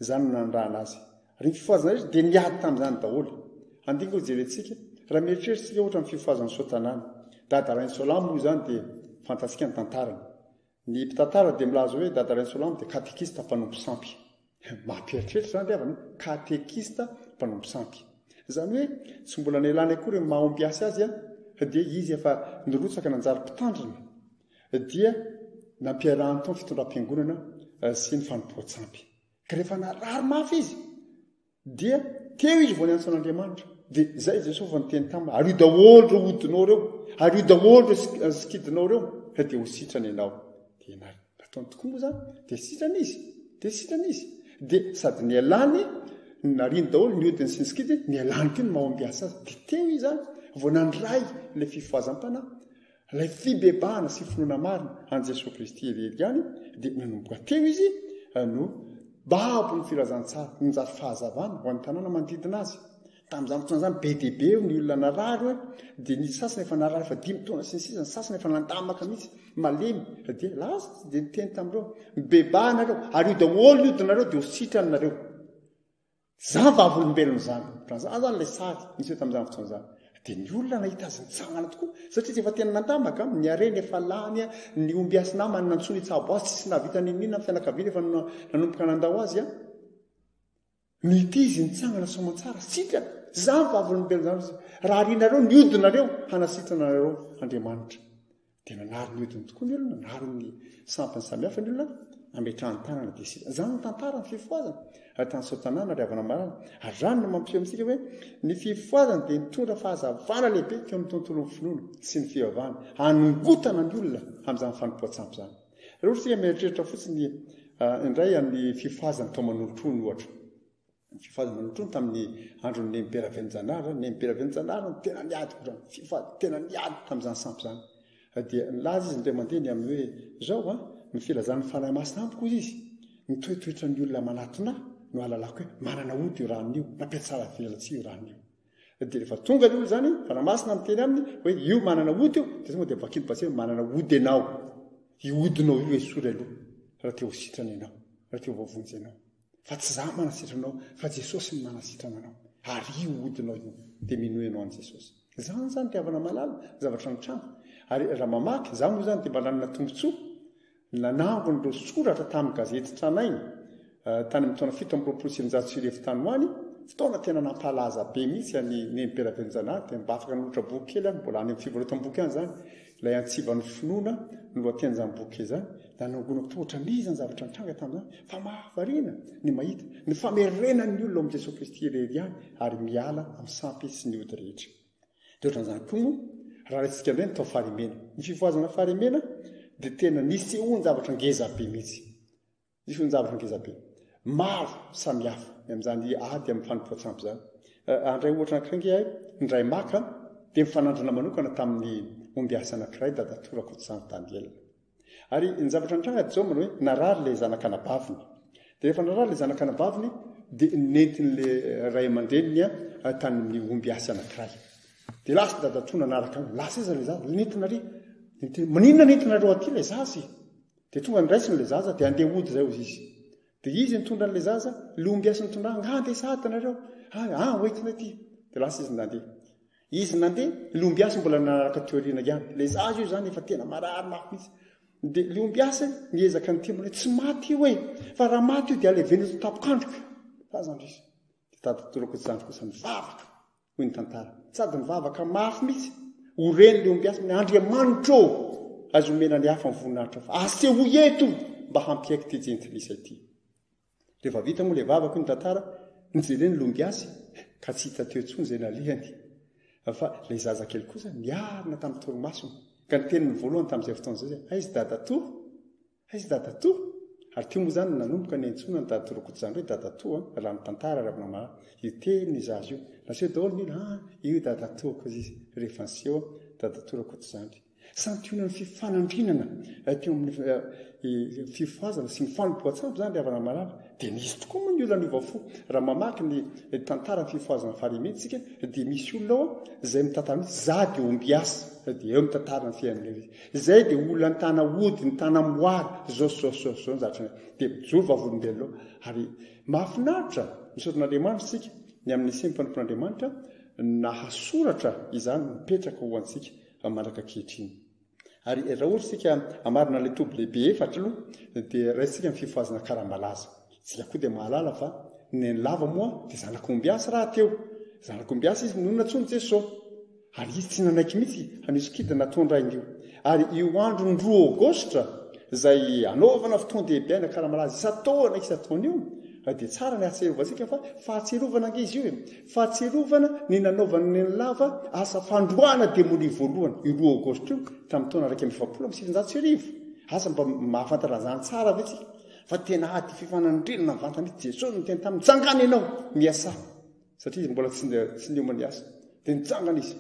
zany no nandrahana azy ary ny fifoazana izy dia niady tamin'izany daholo andingo jerentsika raha mieritreritsika ohatra amin'ny fifoazan'ny Sotanana Dadarain'i Solamo moa zany dia fantatsika ny tantarany ny mpitantara dia milaza hoe Dadarain'i Solamo dia katekista mpanompo sampy mampieritreritra zany ravana katekista mpanompo sampy zany hoe tsy mbola nelany akory mahomby asy azy dia izy efa nirotsaka nanjary mpitandrina dia nampiarahany tao fitondram-piangonana sy ny fanompoan-tsampy ka rehefa narary mafy izy dia teo izy vao niantso an'Andriamanitra dia zay Jesosy vao niteny taminy ary io daholo reo odinao reo ary io daholo reo sikidinao reo dia ho sitrana ianao dia nataony tokoa moa zany dia sitrana izy dia sady nialany nariny daholo ny odiny sy ny sikidy nialany teo ny mahomby asa azy dia teo izy zany vao nandray ilay fifoazam-panahy ilay fibebahana sy finoana marina an' Jesosy Kristy ihany dia nanomboka teo izy no babo ny firazantsara nonjary fahazavana ho an'ny tanàna manodidina azy tamin'izany fotoana zany be dia be ny olona narary hoe dia ny sasany efa narary efa 5 taona sy ny sisa ny sasany efa nandamaka mihitsy malemy dia lasa dia niteny tamin'ireo mibebahanareo ary io daholo ny odinareo dia ho sitranareo zany vavolombelona zany zany ilay sary nisy tamin'izany fotoana zany dia ny olona nahita azy nitsangana tokoa satria tsy efa tena nandamaka ny areny efa lany ny omby asy namany nantsony itsabo azy tsisy nahavita ninina ny fianakaviana efa nanomboka nandao azy nity izy nitsangana somantsara sitrana zany vavolombelona zany raha arinareo ny odinareo hanasitranareo Andriamanitra tena nary ny odiny tokoa ny olona nary ny sampiny samihafa ny olona ametrahany tanana dia zany ny tantara ny fifoazana tany sotanana ry havana marana ary zany no mampiseho amintsika hoe ny fifoazana dia mitondra fahazavana lehibe teo amin'ny tontolon'ny finoana sy ny fivavahana hanongotana ny olona amin'izany fanompoatsampy zany rehefa sika mieritreritra fotsiny indray amin'ny fifoazana tao manolotrony ohatra fifoazana manolotrony tamin'ny andron'ny Nemberavenjanara Nemberavenjanara tena niady fifoazana tena niady tamin'izany sampy zany dia nilaza izy indray mandeha ny amin'ny hoe zao ny filazan'ny fanahy masina ampiko izy mitoetoetra ny olona manatona no alalako hoe manana ody io ranon'io nampiatsara filalatsia io ranon'io dia rehefa tonga ny olona zany fanahy masina miteny aminy hoe io manana ody io dia tonga dia vakiny paseo manana ody ianao io odinao io esory aloha raha teo sitrana ianao raha teo vavonjy ianao fa tsy za manasitranao fa Jesosy ny manasitrana anao ary io odinao io dia minoenao an' Jesosy zany tiavana malala zavatra nitrano ary raha mamaky za moa zany dia mba nanana tombontsoa nanango nireo soratra tamin'ny gazety tranainy tany amin'ny taona 7 tany hoany fotoana tena nampalaza be mihitsy any Nemberavenjanara dia mba afaka nolotra boky kely mbola any amin'ny fivarotam-boky any zany ilay antsivan'ny finoana no lohatenyzany boky zany da nangonako tohatra nizany zavatra nitranga tamin'izany fa mahavariana ny mahita ny famerenan'ny olona amin'i Jesosy Kristy irery ihany ary miala amin'ny sampy sy ny ody rehetra dia ohatran'izany koa moa raha resika indray ny tao farimena ny fifoazana farimena dia tena nisy hoany zavatra ngezabe mihitsy nisy hoany zavatra ngezabe maro samihafa amin'izany ady amin'ny fanompoatsampy zany andray ohatra anankiray ahy ndray maka dia mifanandrana manokana tamin'ny omby asa anankiray dadatorako ohatr'izany Daniel ary ny zavatra nitranga dia zao manao hoe narary ilay zanakanabaviny dia rehefa narary ilay zanakanabaviny dia nentin'ilay ray aman-dreniny tany amin'ny omby asa anankiray dia lasa dadatona naraka lasa iza ilay zaza nentinary maninona nentinareo aty ilay zaza dia tonga niraisiny ilay zaza dia andeha ody zay ozy izy dia izy nitondra n'ilay zaza ilay omby asa nitondra andeha sady nareo hoentina ity dia lasa izy nandeha ilay omby asa mbola nanaraka teoriana ihany ilay zaza io zany efa tena marary mafy mihitsy dia ilay omby asa niezaka nytimona hoe tsy maty io hoe fa raha maty io dia alevenito tapokandroka zany izy dia tadatorako izany kosa mivavaka hoy ny tantara sady mivavaka mafy mihitsy oreny ilay omby asa ny Andriamanitro azo omena ny hafa mivoninahitra fa aseho eto mba hampiaiky ty jentilisa ity rehefa vita moa ilay vavaka ny tantara nijereny ilay omby asa ka tsy hita teo intsony izay nalehany fa ilay zazakely kosa niarina tamin'ny torimasony ka ny teniny voalohany tamin'izay fotoana zay aizy dadatoa ary tio moa zany nanomboka ny antsona ny dadatorokotizany hoe dadatoa raha ny tantara ravina mara io teny zaza io naseho daholo ny olo io dadatoako izy rehefa niseho dadatorokotizany santionany fifanandrinana teo amin'ny fifoazana sy ny fanompoatsampy zany ravana marana dia nisy tokoa moa ny olona niova fo raha mamaky ny tantara ny fifoazana farimetsika dia misy olona ao izay mitantara mihitsy za dia omby asa dia eo mitantara ny fiainana izay dia olona ny tana ody ny tana moary zao zavatra dia mijoro vavolombelona ary mahafinaritra misaotin'Andriamanitra sika ny amin'ny sempantompon'Andriamanitra nahasoratra izany mipetraka ho antsika mandraka kehitriny ary raha ohatra sika amarina ilay toby lehibe efatra aloha dia raisika ny fifoazana karamalaza sika koa dia mahalala fa ny lava moa dia zanakomby asa raha teo zanakomby asa izy nonona tsony Jesosy ary izy tsy nanaiky mihitsy hanisy kida natondrain'io ary io andro ny 2 Aogositra izay anaovana fotoan-dehibe na karamalaza isataona isataon'io dia tsara ny ahatserovasika fa fahatserovana angizy io fahatserovana ny nanaovana ny lava asa fandroana demonia voalohany io 2 Aogositra io tamin'ny taona 1970 asa mba mahafantaran'izany tsara ve tsika fa tena ady fifanandrenana vantana mihitsy Jesosy no tena tamin'ny nitsangana ianao miasa satria izy mbola tsy niomany asa dia nitsangana izy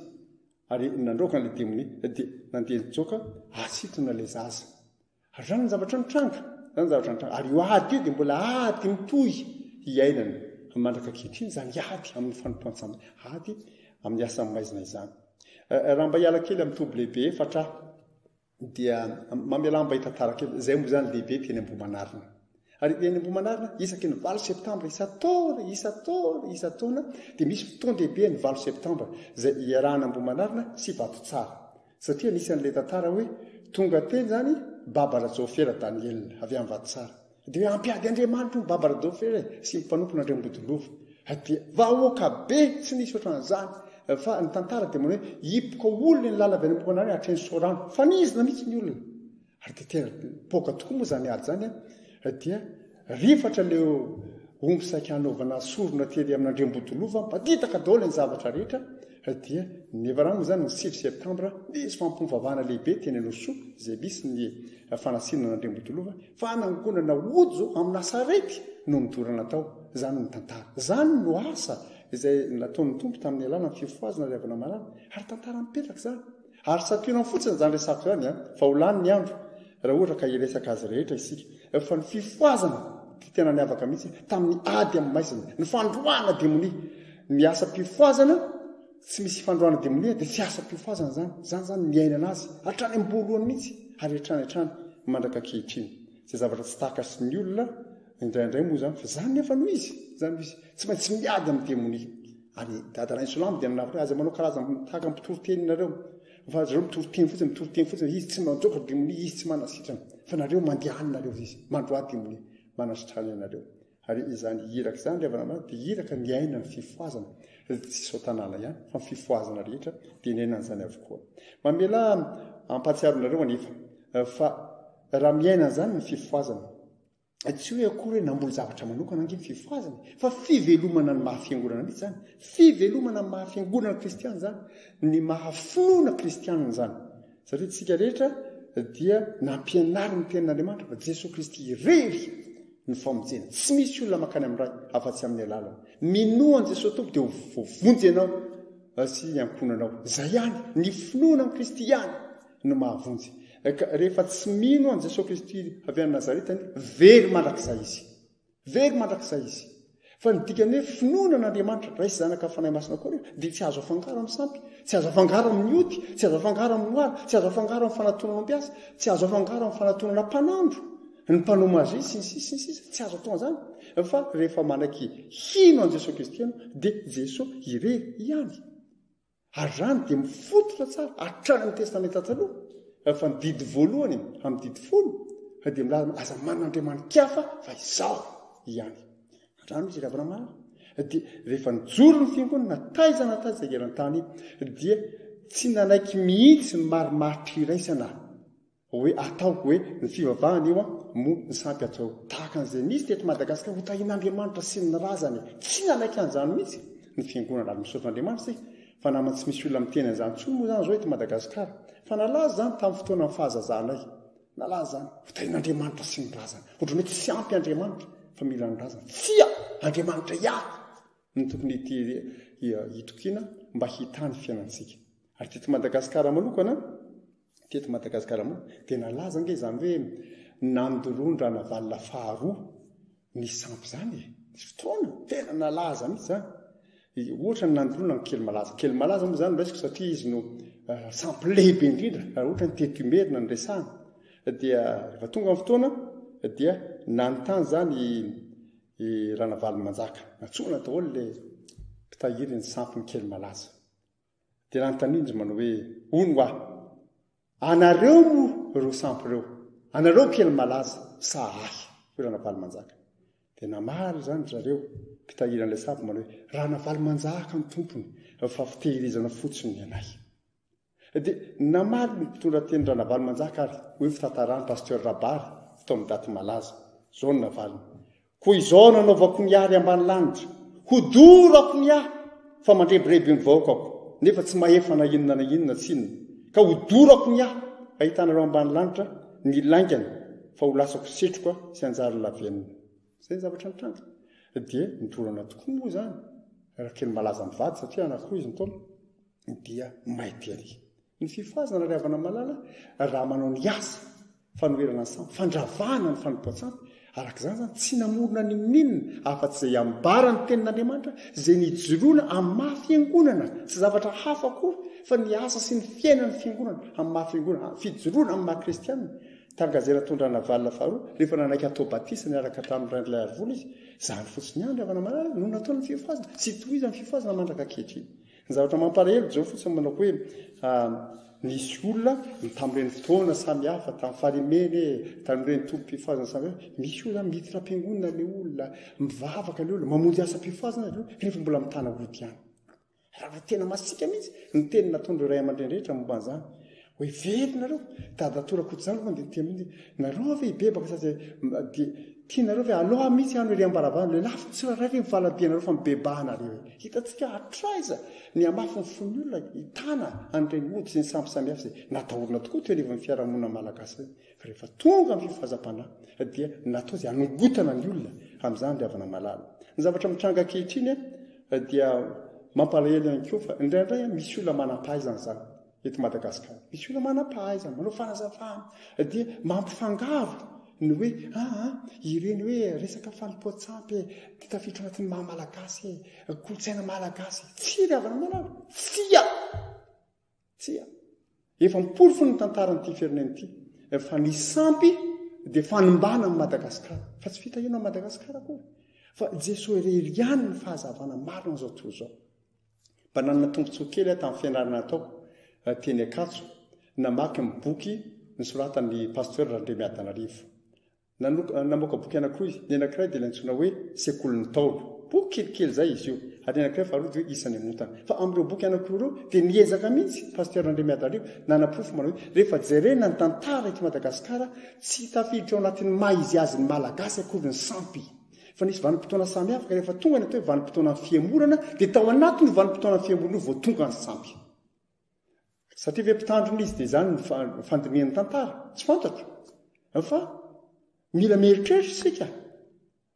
ary nandroaka n'ilay demonia dia nandeha nitsoaka asitona ilay zaza ary zany ny zavatra nitranga ary io ady io dia mbola ady mitohy hiainana mandraka kehitriny zany ady amin'ny fanompoantsampy ady amin'ny asa maizina izany raha mba hiala kely amin'ny toby lehibe efatra dia mamela mba hitantara kely izay moa zany lehibe teny Ambohimanarina ary teny Ambohimanarina isaky ny 20 septambra isataona dia misy fotoan-dehibe ny 20 septambra izay iarahana Ambohimanarina sy Vatotsara satria nisy an'ilay tantara hoe tonga teny zany Babara Jofera Daniel avy amin'ny Vatotsara dia hoe ampiady Andriamanitra ny Babara Jofera sy ny mpanompo n'Andriambodolova dia vahoaka be tsy nisy ohatran'izany fa ny tantara dia mano hoe hipoka olona ny lala avy any ampoana any hatrany sorano fanizina mihitsy ny olona ary dia tena poka tokoa moa zany ady zany dia rifatra leo omby saika hanaovana sorona tely amin'andriambotolova mpatitaka daholo ny zavatra rehetra dia nevarano moa zany ny 6 septambra misy fampovavahana lehibe teny anosoa izay misy ny fanasinana n'andriambotolova fa nangonana ojo amina sarety no midorana tao zany ny tantara zany no asa izay nataon'ny tompo tamin'ny alàna ny fifoazana riavana malala ary tantara mipetraka zany ary satoina fotsiny zany resako zany fa ho lany ny andro raha ohatra ka iresaka azy rehetra isika fa ny fifoazana tena niavaka mihitsy tamin'ny ady amin'ny maizina ny fandroana demonia ny asa mpifoazana tsy misy fandroana demonia dia tsy asa mpifoazana zany miaina anazy hatrany ambolohany mihitsy ary hatrany mandraka kehitriny zay zavatra tsy tahaka sy ny olona indraindray moa zany fa zany nefa no izy tsy maintsy miady amin'ny demonia ary dadana isolamo dia nanavitra aza manao karazana tahaka mpitoriteninareo fa zareo mitoriteny fotsiny izy tsy manjoka demonia izy tsy manasitrana fa nareo mandehanareo izy mandroa demonia manasitrany anareo ary izany iraka zany riavana malala dia iraka ny aina ny fifoazana tsy sao tanàna ihany fa ny fifoazana rehetra dia ny ainan'izany avokoa mamela ampatsiaronareo anefa fa raha miaina zany ny fifoazana tsy hoe akory hoe namboly zavatra manokana ange ny fifoazana fa fivelomana ny mahafiangonana mihitsy zany fivelomana ny mahafiangonana kristiana zany ny mahafinoana kristianina zany satria tsika rehetra dia nampianary ny tenin'andriamanitra fa Jesosy Kristy irery ny famonjena tsy misy olona makany amin'ny ray afa-tsy amin'ny alalana minoan Jesosy tompo dia vovonjy ianao sy ankonanao zay ihany ny finoana amin'ny Kristy ihany no mahavonjy rehefa tsy mino an Jesosy Kristy avy any Nazaretany very mandrakizay izy fa ny dikany hoe finoana n'Andriamanitra raisy zanaka fanahy masina koa dia tsy azo afangaro amin'ny sampy tsy azo afangaro amin'ny ody tsy azo afangaro amin'ny moara tsy azo afangaro amin'ny fanatonana ampiasa tsy azo afangaro amin'ny fanatonana mpanandro ny mpanao mazy sy tsy azo atao zany fa rehefa manaky hino an Jesosy Kristy ianao dia Jesosy irery ihany ary zany dia mifototra tsara hatrany amin'ny testamenta taloha fa ny didy voalohany amin'ny didy folo dia milaza aza man'Andriamanikafa fa izao ihany rano izy ravana malala dia rehefa nijoro ny fiangonana taizana izay eran-tany dia tsy nanaiky mihitsy ny marimaritra iraisana hoe ataoko hoe ny fivavahana io mo ny sampy atao tahaka an'izay nisy teto Madagasikara ho tahin'Andriamanitra sy ny razany tsy nanaiky an'izany mihitsy ny fiangonana ary misaotan'Andriamanitra sika fa namana tsy misy olona miteny an'izany tsony moa zany zao eto Madagasikara fa nalaza zany tamin'ny fotoana ny fahazazahanay nalaza zany ho tahin'Andriamanitra sy ny razany ohatrany hoe tsy ampy Andriamanitra fa mila ny razana tsia Andriamanitra ihany ny tokony hitokiana mba hitany fiainantsika ary teto Madagasikara manokana dia nalaza nge zany hoe nandorondra navalina faharoa ny sampy zany nisy fotoana tena nalaza mihitsy zany ohatra ny nandorona ny kely malaza moa zany raisiko satria izy no sampy lehibe indrindra raha ohatra ny tetumerina ny resahana dia rehefa tonga amin'ny fotoana dia nanontany zany ranavaly manjaka natsona daholo le mpitahiry ny sampy ny kely malaza dia nanontany manao hoe ono anareo mo reo sampy reo anareo kely malaza sa ahy hoe ranavaly manjaka dia namaly zany zareo mpitahiry an'ilay sampy manao hoe ranavaly manjaka ny tompony fa fitehirizana fotsiny ny anay dia namaly ny mpitondra teny ranavaly manjaka ary hoe fitantarany pasteur Rabary fito amin'ny daty malaza zao ny navaliny koa izao nanaovako ny ary ambany lanitra hodorako ny ahy fa mandrebireby ny vahoakako nefa tsy mahefa na inona tsinona ka hodorako ny ahy ahitanareo ambany lanitra ny laingany fa ho lasako setroka sy anjary lavenina zay ny zavatra nitranga dia nidorana tokoa moa zany raha kely malaza mivady satria anakoa izy nitaona dia maity ary ny fifoazana riavana malala raha manao ny asa fanoherana ny sampy fandravahana ny fanompoan-tsampy arak'izany zany tsy namorona ny minina afa-tsy izay ambara ny tenin'Andriamanitra izay nijoroana amin'ny mahafiangonana tsy zavatra hafa koa fa ny asa sy ny fiainan'ny fiangonana amin'ny mahafiangonana fijoroana amin'ny mahakristianina tangazay natondra navalina faharoa rehefa nanaiky atao batisa niaraka tamin'ny randrilay arvola izy zany fotsiny ihany riavana malala no natao ny fifoazana sy tohizany fifoazana mandraka kehitriny ny zavatra mampalahelo zao fotsiny manao hoe nisy olona tamin'ireny fotoana samy hafa tamin'ny farimeny tamin'ireny tompo-pifoazana samy hafa misy olona miditra am-piangonana le olona mivavaka le olona mamonjy asa mpifoazana le olona rehefa mbola mitana ody ihany raha tena masika mihitsy ny teny nataondreo ray aman-dreny momba an'izany hoe very nareo dadatorako zany fa dia tia mihitsy nareo ave ibebaka sasy dia tianareo ve aloha mihitsy any riam-baravana le lafo tsy raha reny faladianareo fa mibebahanareo hitantsika atraiza ny amafy ny fony olona hitana an'ireny ody sy ny sampisamihafa izay natahorina tokoa teo anivon'ny fiarahamonina malagasy fa rehefa tonga amin'ny fifahazam-panahy dia natao izay anongotana ny olona amin'izany ry havana malala ny zavatra mitranga ankehitriny dia mampalahelo ihany koa fa indraindray misy olona manam-pahaizana izany eto Madagasikara misy olona manam-pahaizana manao fanazavana dia mampifangaro ny hoe ireny hoe resaka fanompoatsampy ty tafiditra anatin'ny mahamalagasy kolotsaina malagasy tsy ry havana malala tsia efa miporofo ny tantaran'ity firenen'ity fa ny sampy dia fanimbana amin'ny Madagasikara fa tsy fitahina amin'ny Madagasikara koa fa Jesosy irery ihany ny fahazavana maro an'izao tontolo izao mba nanana tombontsoa kely tamin'ny fianarana ataoko teny Ankatso namaky ny boky nisoratan'ny pasteur Randremiadanarivo namoaka boky anankiroa izy ny anankiray dia antsoina hoe sekolin'ny Taolo boky kelikely zay izy io ary ny anankiray faharoa dia hoe isan'ny montana fa amin'ireo boky anankiroa dia niezaka mihitsy pasteur Randremiadanarivo nanapofo manao hoe rehefa jerena ny tantara eto Madagasikara tsy tafiditra ao anatin'ny maizy azy ny malagasy akory ny sampy fa nisy vanim-potoana samihafa ka rehefa tonga ny atao hoe vanim-potoana ny fiemorana dia tao anatiny vanim-potoana ny fiemorana io vao tonga ny sampy satria ve mpitandron'izy dia izany ny fandinian'ny tantara tsy fantatro fa mila mieritreritra isika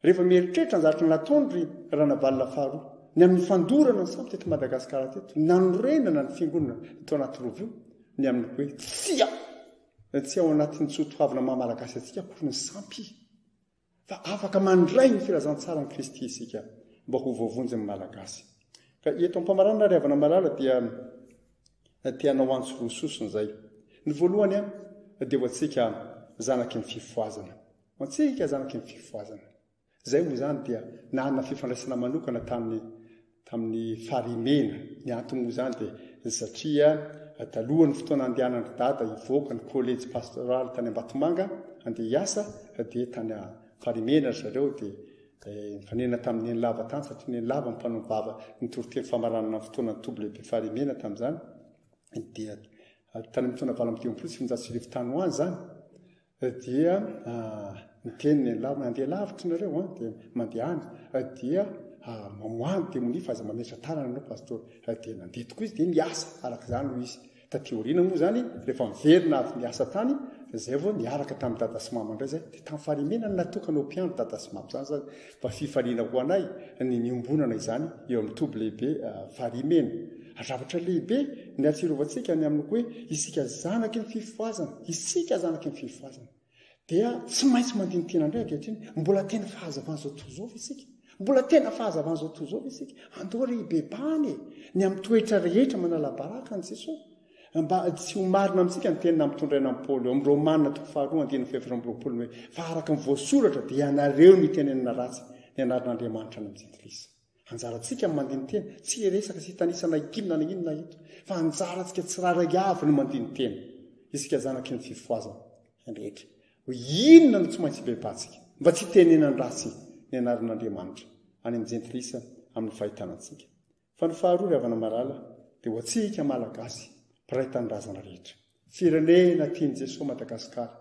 rehefa mieritreritra ny zavatra nataony raha navalina faharoa ny amin'ny fandorana ny sampy teto Madagasikara teto nanorenana ny fiangonana tao anaty rovio ny amin'ny hoe tsy ao anatin'ny tsotoavina mahamalagasy atsika akory ny sampy fa afaka mandray ny firazantsara ny Kristy isika mba ho voavonjy ny malagasy ka eto ampamarana ry havana malala dia tianao antso rososony zay ny voalohany dia ho atsika zanaky ny fifoazana antsika zanaky ny fifoazana zay moa zany dia nanana fifandraisana manokana tamin'ny farimena ny antony moa zany dia satria talohan'ny fotoana andehanany dada ivoaka ny collège pastoral tany Ambatomanga andeha hiasa dia tany farimena zareo dia fanena tamin'ny lava tany satria ny lava mpanovava nitoroteny famaranana fotoana ny tobo lehibe farimena tamin'izany dia tany mitona valam-diam-polo sy finjato sy arivo tany ho any zany dia miteny ny lava mandeha lavitra nareo dia mandeha any dia mamoany demoni fa aza mametra tanana anao pastor dia nandeha tokoa izy dia niasa arak'izany ho izy tateoriana moa zany rehefa miverina avy niasa tany zay vao niaraka tamin'ny dada sy mama indray zay dia tamin'ny farimena ny natokana ho mpiandro dada sy mama zany mba fifaliana ho anay ny niombonana izany eo amin'ny tobo lehibe farimena zavatra lehibe ny atsirovantsika ny amin'ny hoe isika zanaky ny fifoazana dia tsy maintsy mandinitena indray ankehitriny mbola tena fahazavana zao toy izao isika mbola tena fahazavana zao toy izao isika andao rehibebany ny amin'ny toetra rehetra manala-baraka ny Jesosy mba tsy ho marina amintsika ny tenina mitondraina amin'ny Paoly eo amin'ny Romanina toko faharoa andiny fefatra amby roapolo hoe fa araka ny voasoratra dia ianareo ny tenenina ratsy ny anarin'Andriamanitra ny Jesokrista anjarantsika mandinitena tsy resaka sy tanisana ikimina ny inona ito fa anjarantsika tsirairay avy ny mandinitena isika zanaky ny fifoazana rehetra inona no tsy maintsy bebatsika mba tsy tenena ny ratsy ny anarin'Andriamanitra any amin'ny Jesokrista amin'ny fahitanantsika fa ny faharoa ry havana malala dia ho atsika malagasy mpiray tanindrazana rehetra firenena tiany Jesosy Madagasikara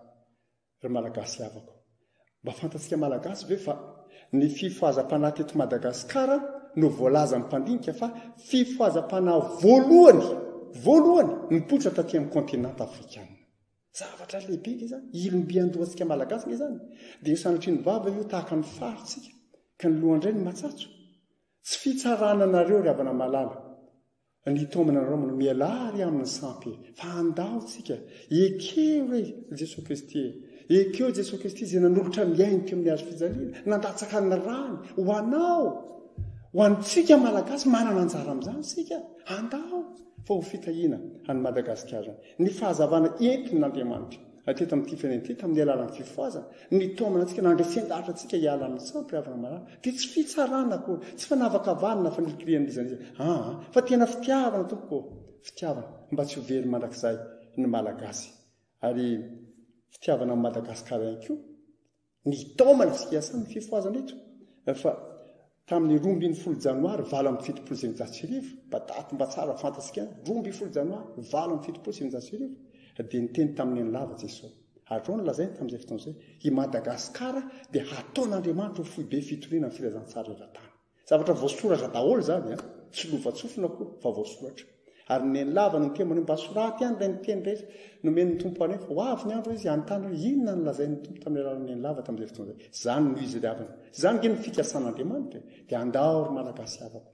ry malagasy avako mba fantatsika malagasy ve fa ny fifoazam-panahy teto Madagasikara no voalaza ny mpandinika fa fifoazam-panahy voalohany nipoitra taty amin'ny kontinanta afrikana zavatra lehibe nge zany ilombiandohantsika malagasy nge zany dia sanatry ny vava io tahaka ny faritsika ka ny lohandray ny matsatso tsy fitsarana nareo ry havana malala ny tomana nareo mano mialary amin'ny sampy fa andaotsika ekeo hoe Jesosy Kristy ekeo Jesosy Kristy izay nanolotra miainy teo amin'ny hazo fijaliana nandatsaka ny rany ho anao ho antsika malagasy manana anjara amin'izany sika andao fa ho fitahiana any Madagasikara ny fahazavana entin'Andriamanitra teto amin'ity firenena ity tamin'ny alalan'ny fifoazana ny tomana antsika nandresendahatra antsika hiala amin'ny sampy havana malala dia tsy fitsarana koa tsy fanavakavanana fa nikirian'izany fa tena fitiavana tompoko fitiavana mba tsy ho very mandrakizay ny malagasy ary fitiavana amin'ny Madagasikara ihany koa ny tomana sy hiasany fifoazana eto fa tamin'ny 20 janoary 7 bataty mba tsara fantatsika 20 janoary 7 dia niteny tamin'ny lava jesosy ary reo nolazainy tamin'izay fotoan'izay i Madagasikara dia hataon'Andriamanitra ho foibe fitoriana amin'ny filazantsara eran-tany zavatra voasoratra daholo zany tsy lovatsofina koa fa voasoratra ary ny lava no teny mba soraty ihany ilay niteny rehetra nomeny ny tompo anefa ho avy ny andro izy anontany hoe inona no lazain'ny tompo tamin'ny alalan'ny lava tamin'izay fotoan'izay zany no izy avana zany ge ny fikasan'Andriamanitra dia andahory malagasy avako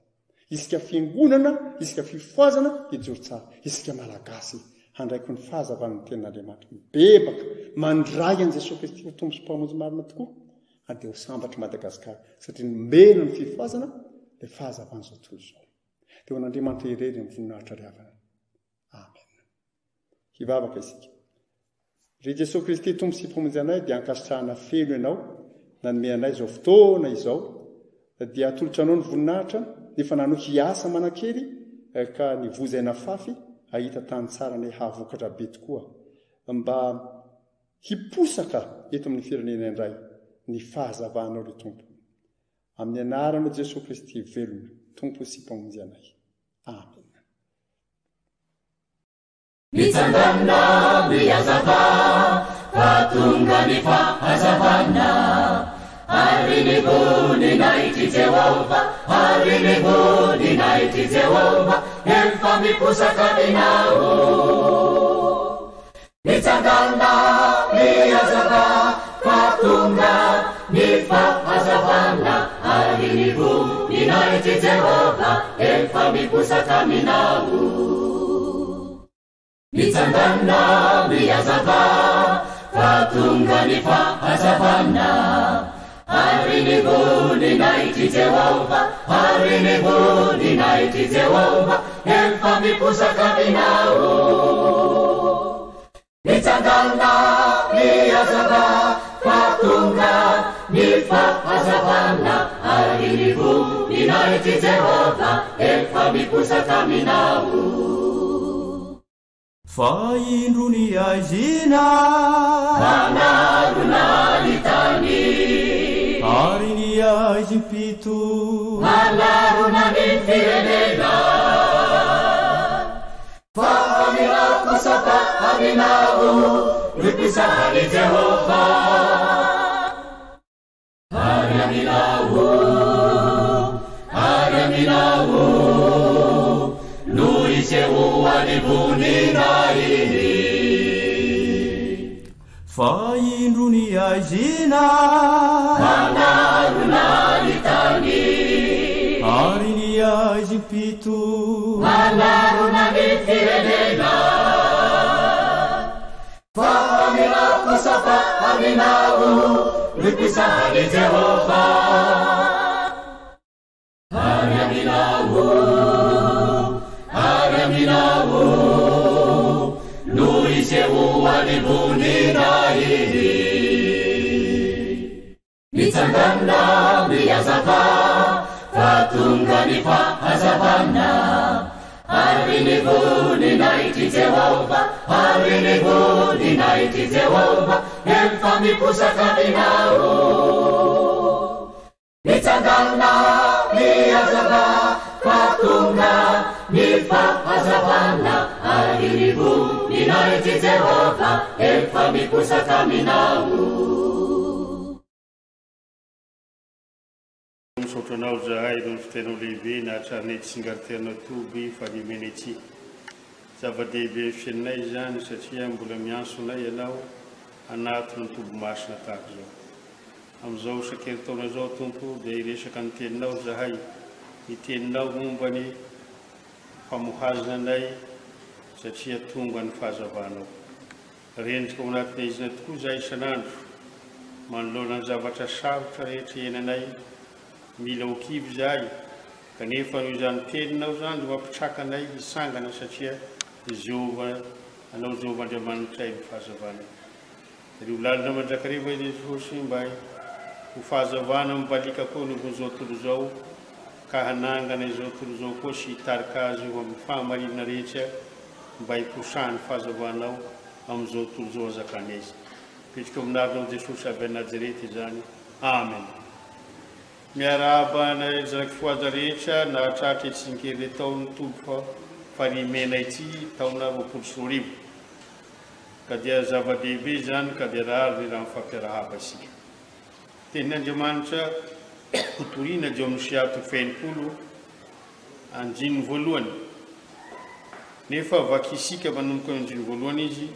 isika fiangonana isika fifoazana ijoro tsara isika malagasy handraiko ny fahazavan'ny tenin'Andriamanitra bebaka mandray an' Jesosy Kristy ho tombo sy mpamonjy marina tokoa dia ho sambatra Madagasikara satria nomena ny fifoazana dia fahazavana zao tontolo izao dia ho an'Andriamanitra irery amin'ny voninahitra riavana amen hivavaka isika ry Jesosy Kristy tombo sy mpamonjy anay dia ankasitrahana felo ianao nanome anay izao fotoana izao dia atolotra anao ny voninahitra nefa nano hiasa manan-kely ka nivozaina fafy ahita tany tsara ny havokatra be tokoa mba hiposaka eto amin'ny firenena indray ny fahazavahanao ry tompo amin'ny anaranao Jesosy Kristy velona tompo sy mpamonjy anay amen Mitsangana miazava fatunga ni fahazavana Arinibuni naiti Jehova Arinibuni naiti Jehova Elfami pusaka minao Mitsangana miazava fatunga ni fahazavana Arinibuni naiti Jehova Elfami pusaka minao Mitsangana miazava fatunga ni fahazavana Arinibuni naiti Jehova Arinibuni naiti Jehova Elfami pusaka minao Mitsangana miazava fatunga ni fahazavana Arinibuni naiti Jehova Elfami pusaka minao Faindruni azina Manaruna litani Arini azimpito Manaruna nifirenena Fahamilako sa pahaminao Lupisahan ni Jehova Araminao Araminao Luiseuanibuni naini Faindruni azina Manaruna litani Arini azimpito Manaruna nifirenena Fahamilako sa pahaminao Lupisahan ni Jehova Araminao Araminao Luiseuanibuni naini Mitsangana miazava fatunga ni fahazavana Arinibuni naiti Jehova Arinibuni naiti Jehova Elfami pusaka minao Mitsangana miazava fatunga ni fahazavana Arinibuni naiti Jehova Elfami pusaka minao Misotranao zahay no fitenao lehibe na hatrariny tsingaritenao toby fa nimeny ety zava-dehibe fiainay zany satria mbola miansonay ianao anatiny tobo-masina tahaka zao amin'izao isan-keritaona zao tompo dia iresaka ny teninao zahay ny teninao momba ny famohazanay satria tonga ny fahazavanao rendrika ao anatin'ny izina tokoa zahay isan'andro manoloana ny zavatra sarotra rehetra ienanay mila ho kivy zahay kanefa noho izany teninao zany mampitraka anay hisangana satria Jehova anao Jehova Andriamanitra ny fahazavana ry lalina mandrakariva Jesosy mba ho fahazavana mibalika koa noho izao tontolo zao ka hanangana izao tontolo zao koa sy hitarika azy eo amin'ny fahamarinana rehetra mba hiposahany fahazavanao amin'izao tontolo zao azakany izy petrika aminarinao Jesosy avy Nazarety izany amen miaraba na zaraky foaza rehetra na tratra etsinkery taony tombo farimena ity taona 20 ka dia zava-dehibe zany ka dia rary raha mifampiarahaba isika tenin'Andriamanitra hotoriana dio amin'ny siato fenimpolo anjiny voalohany nefa vaky isika manomboka anjiny voalohany izy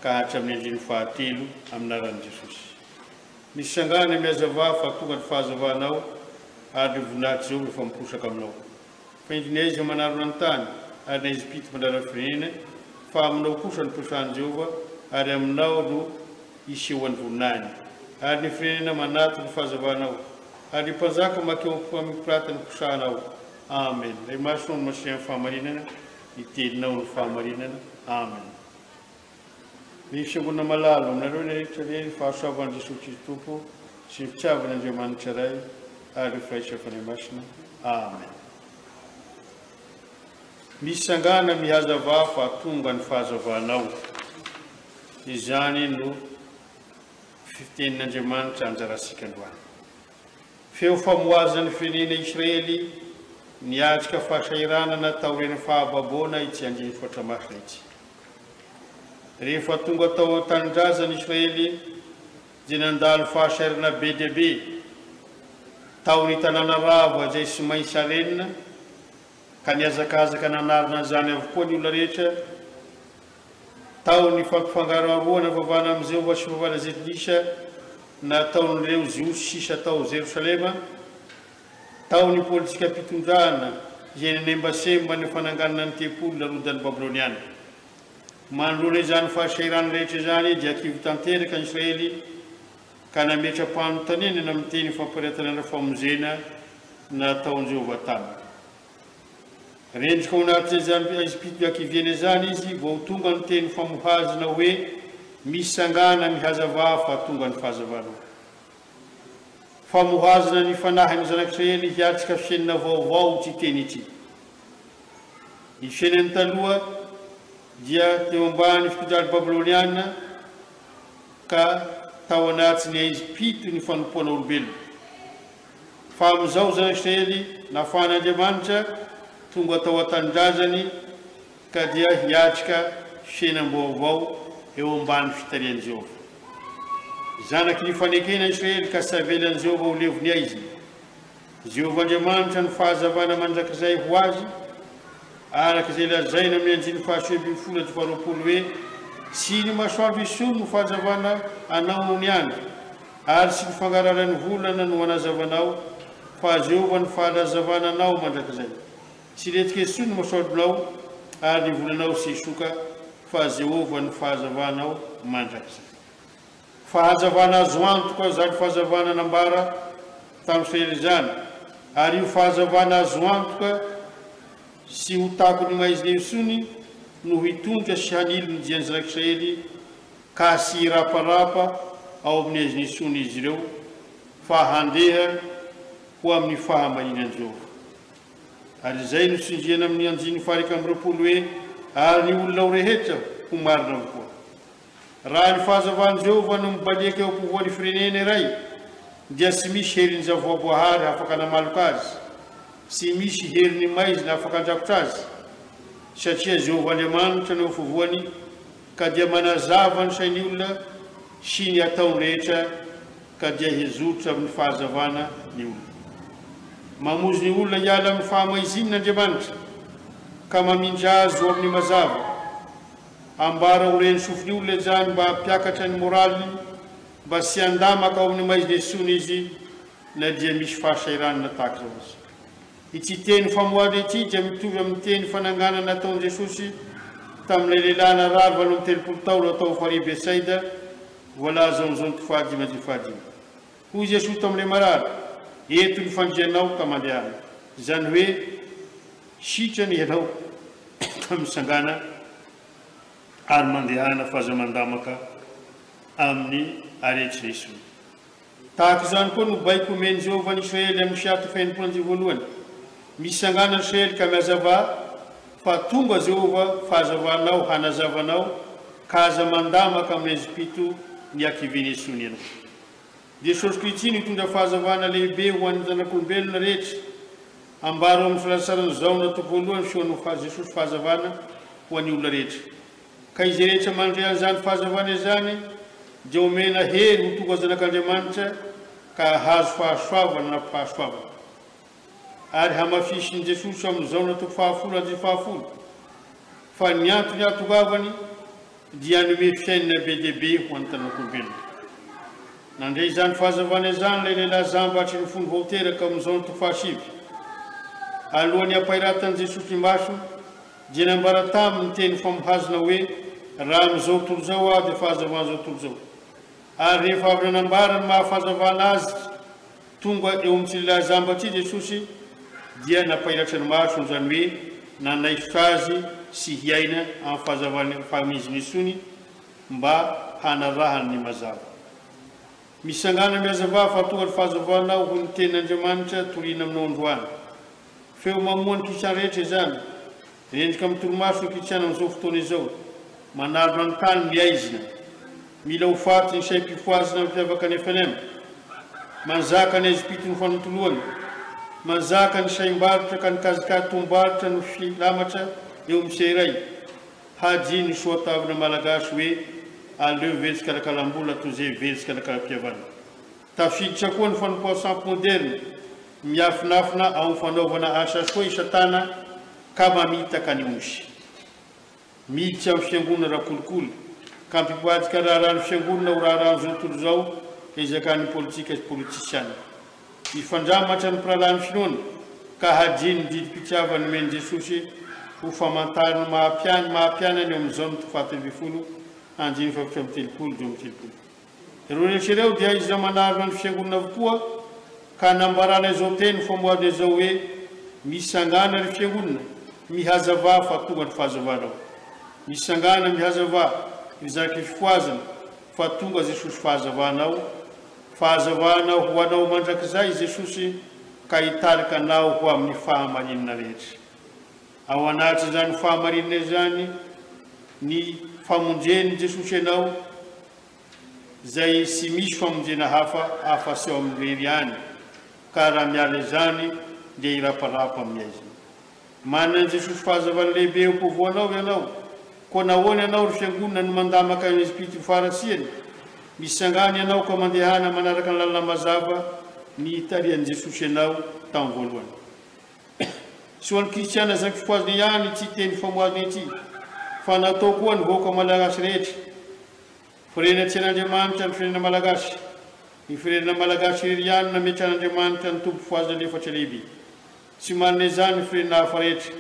ka hatra amin'ny anjiny fahatelo aminaran'i Jesosy misy sangana miazava fa tonga ny fahazavanao ary voninahitra zao rehefa miposaka aminao fa indrina izy manaro ny tany ary na izy pito mandrara firenena fa aminao kosa ny posahan'i Jehova ary aminao no isehoan'ny voninahiny ary ny firenena manato ny fahazavanao ary ny mpanjaka makeo mipirata ny posahanao amen ray maso ny masea amin'ny fahamarinana itelinao ny fahamarinana amen misy ambonina malalo aminareo rehetra re fahasoavan'i Jesosy Kristy tompo sy fitiavan'Andriamanitra ray ary faisa fanay masina amen misy sangana mihazava fa tonga ny fahazavanao izany no fitenin'Andriamanitra anjarasika androany feo famoazan'ny firenena Israely niatrika fahasairana natao reny fahababona itsy anjiny foatra masina itsy rehefa tonga tao tanindrazan'ny Israely dia nandalo fahasairana be dia be tao ny tanàna ravo izay sy maintsy arenina ka niazakazaka nanarina zany avokoa ny olona rehetra tao ny fampifangaroaroana vavana amin'izay ova sy vavana Zetilisa nataon'ireo Jiosy sisa tao Jerosalema tao ny politika mpitondrana izay nenembasemba ny fananganana ny tempolo narodany Babiloniana mandrona izany fahasairana rehetra izany dia kivo tanteraka ny Israely ka nametra-panotanenana amin'ny teny fampiretanana famonjena nataon'i Jehova taminy rendrika ao anatin'izany izy pito akiviana zany izy vao tonga ny teny famohazina hoe misy sangana mihazava fa tonga ny fahazavanao famohazina ny fanahiny zanak'Israely hiatrika fiainana vaovao ity teny ity ny fiainany taloha dia teo ambany fitondran'ny Babiloniana ka tao anatiny izy pito ny fanompoana olombelona fa amin'izao zanak'Israely nafan'Andriamanitra tonga tao an-tanindrazany ka dia hiatrika fiainam-baovao eo ambany fitarian'i Jehova zanaky ny fanekena Israely ka savelan'i Jehova ho levony aizy Jehova Andriamanitra ny fahazavana mandrakizay ho azy arak'izay lazaina amin'ny anjiny fahasomby folo ty faharoapolo hoe sy ny masoandro isomy no fahazavana anao ny andro ary sy ny fangararany volana no anazavanao fa Jehova ny fahazavana anao mandrakizay sy retika isomy no masoandronao ary ny volanao sy isoka fa Jehova ny fahazavanao mandrakizay fahazavana azo antoka zany fahazavana nambara tamin'ny Israely zany ary io fahazavana azo antoka sy ho takony maizy levisony no hitondra sy hanilo ny diany zanak'Israely ka sy raparapa ao amin'ny azy nisony izy ireo fa handeha ho amin'ny fahamarinan'i Jehova ary izay no sindriana amin'ny anjiny faharika amby roapolo hoe ary ny olona ho rehetra ho marina avokoa raha ny fahazavan'i Jehova no mibaliaka eo ampovoan'ny firenena iray dia sy misy heriny zavoaboahary afaka namaloka azy sy misy heriny maizina afaka andrakotra azy satria Jehova Andriamanitra no fivoany ka dia manazava ny sain'ny olona sy ny ataony rehetra ka dia hizotra amin'ny fahazavana ny olona mamozy ny olona hiala amin'ny fahamaizin'Andriamanitra ka mamindra azy ho amin'ny mazava ambara ho reny sofiny olona zany mba hampiakatra ny moraliny mba sy andamaka ao amin'ny maizina esony izy na dia misy fahasairanana tahaka zao izy ity teny famoahana ity dia mitovy amin'ny teny fananganana nataon'i Jesosy tamin'ilay lehilahy narary valo amby telopolo taona atao farihy Betsaida voalaza amin'izao ny fahadimy hoy Jesosy tamin'ilay marary eto ny fandrianao ka mandehana izany hoe sitrany ianao tamin'ny sangana ary mandehana fahazamandamaka amin'ny arehetra esony tahaka izany koa no baiko omeny Jehova ny Israely amin'ny siato fenimpolo anjy voalohany misy sangana ny Israely ka miazava fa tonga Jehova fahazavanao hanazavanao ka aza mandamaka amin'ny Ezipito ny akiviny esony ianao Jesosy Kristy nitondra fahazavana lehibe ho an'ny zanak'olombelona rehetra ambaro amin'ny filasarany zao natao voalohany fihoan'ny Jesosy fahazavana ho an'ny olona rehetra ka izy rehetra mandray an'izany fahazavana izany dia omena hery ho tonga zanak'Andriamanitra ka hazo fahasoavana na fahasoavana ary hamafisin'i Jesosy amin'izao natao fahafolo andry fahafolo fa ny antony ahatongavany dia hanome fiainana be dia be ho an'ny zanak'olombelona. Nandray izany fahazavana izany ilay lehilahy zamba hatry ny folo vao teraka amin'izao natao fahasivy alohan'ny hampairatany Jesosy maso dia nambara taminy teny famohazana hoe raha amin'izao tontolo izao aho dia fahazavana izao tontolo izao ary rehefa avy nanambara ny mahafahazavana azy tonga eo amin'ny lehilahy zamba ty Jesosy dia nampairatra ny maso izany hoe nanaisotra azy sy hiaina amin'ny fahazavana famiziny isony mba hanarahany ny mazava. Misangana miazava fa tonga ny fahazavanao ho ny tenin'Andriamanitra toriana aminao androany. Feo mamoa ny kristiany rehetra izany rendrika amin'ny toromaso ny kristiana amin'izao fotoana izao manarona ny tany miaizina mila ho faty ny saim-pifoazina mampiavaka ny FNM manzaka ny Ezipito ny fanontoloany manzaka ny saim-barotra ka ny kazikady tombaritra no filamatra eo amin'ny seray hajiny ny soatavina malagasy hoe aleo velitsika lakalambola toy izay velitsika lakalam-piavana. Tafiditra koa ny fanompoasampo moderne miafinafina amin'ny fanaovana asa soa isatana ka mamitaka ny osy miditra amin'ny fiangonana rakolokolo ka mpipoadika raharano fiangonana ho raharano zao tontolo izao ezakan'ny politika sy politisiana ifandramatra ny mpirahalahy finoana ka hajiny ny didi-pitiavany meny Jesosy ho famantarany mahampianany eo amin'izao ny fahatelo andiny fafitra amin'ny telopolo dimy telopolo. Ireo rehetra ireo dia izy manarona ny fiangonana avokoa ka nambarana izao teny famoahana izao hoe misangana ny fiangonana mihazava fa tonga ny fahazavanao. Misangana mihazava izaka fifoazana fa tonga Jesosy fahazavanao ho anao mandrakizay Jesosy ka hitarika anao ho amin'ny fahamarinana rehetra. Ao anaty izany fahamarinana izany ny famonjeny Jesosy ianao izay sy misy famonjena hafa sy ao amin'ny rery ihany ka raha miala izany dia hiraparapa amin'ny aiziny. Manana Jesosy fahazavana lehibe eo am-povoanao ianao koa nahoana ianao ry fiangonana no mandamaka ny Ezipito faratsiany misangana ianao ka mandehana manaraka ny lalana mazava ny hitarian'i Jesosy ianao tamin'ny voalohany. Sy ho an'ny kristiana izay fifoazana ihany ity teny famoazana ity fa natao koa ny vahoaka malagasy rehetra firena tsy an'Andriamanitra ny firenena malagasy ny firenena malagasy irery ihany nametra an'Andriamanitra ny tombo fifoazana lefatra lehibe tsy manana izany ny firenena hafa rehetra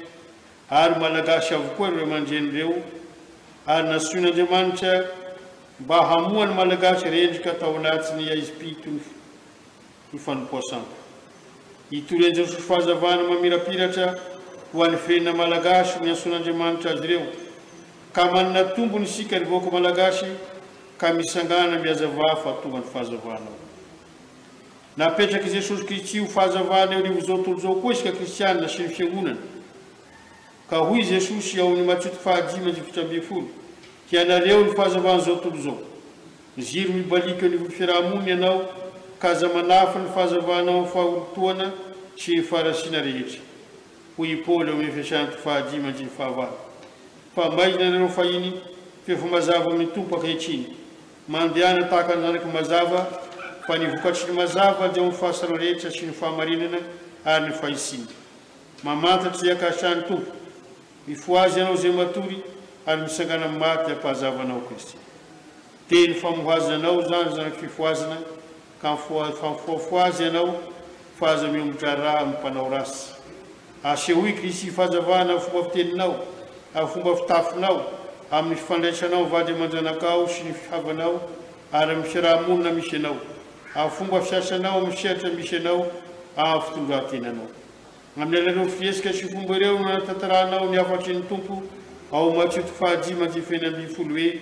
ary malagasy avokoa ireo mandren'ireo ary nasian'Andriamanitra mba hamoa ny malagasy rendrika tao anatin'ny Ezipito ny fanompoasampo. Hitory Jesosy fahazavana mamirapiratra ho an'ny firenena malagasy miantsoan'Andriamanitra azy ireo ka manana tombony isika ry vahoaka malagasy ka misangana miazava fa tonga ny fahazavanao. Napetraky Jesosy Kristy ho fahazavana eo arivo zao tontolo zao koa isika kristianina sy ny fiangonana ka hoy Jesosy ao amin'ny Mateo 5:7 hianareo ny fahazavana zao tontolo zao ziro mibalika eo ny fiarahamonina ianao ka aza manafa ny fahazavanao amin'ny fahaolotoana sy ny farasiana rehetra. Hoy Paoly ao amin'ny Efesana 5:5 fa maizina nareo fahiny fefa mazava amin'ny tompo ankehitriny mandehana tahaka ny zanaky mazava fa ny vokatry ny mazava dia amin'ny fahasarana rehetra sy ny fahamarinana ary ny fahisiny mamantatry akasan'ny tompo mifoazy ianao izay matory ary misangana amin'ny maty ampahazavanao Kristy. Teny famohazanao zany zanaky fifoazana ka mifoafoazy ianao fa aza miombotra raha amin'ny mpanao rasy. Asehoy Kristy fahazavana fomba fiteninao amin'ny fomba fitafinao amin'ny fifandraisanao vady aman-janakao sy ny fihavanao ary amin'ny fiarahamonina misy ianao amin'ny fomba fiasanao amin'ny sehatry misy ianao amin'ny fitondratenanao. Amin'ny alalao fiesika sy fomba ireo no nanatantaranao ny afatry ny tompo ao Mateo 5:20 hoe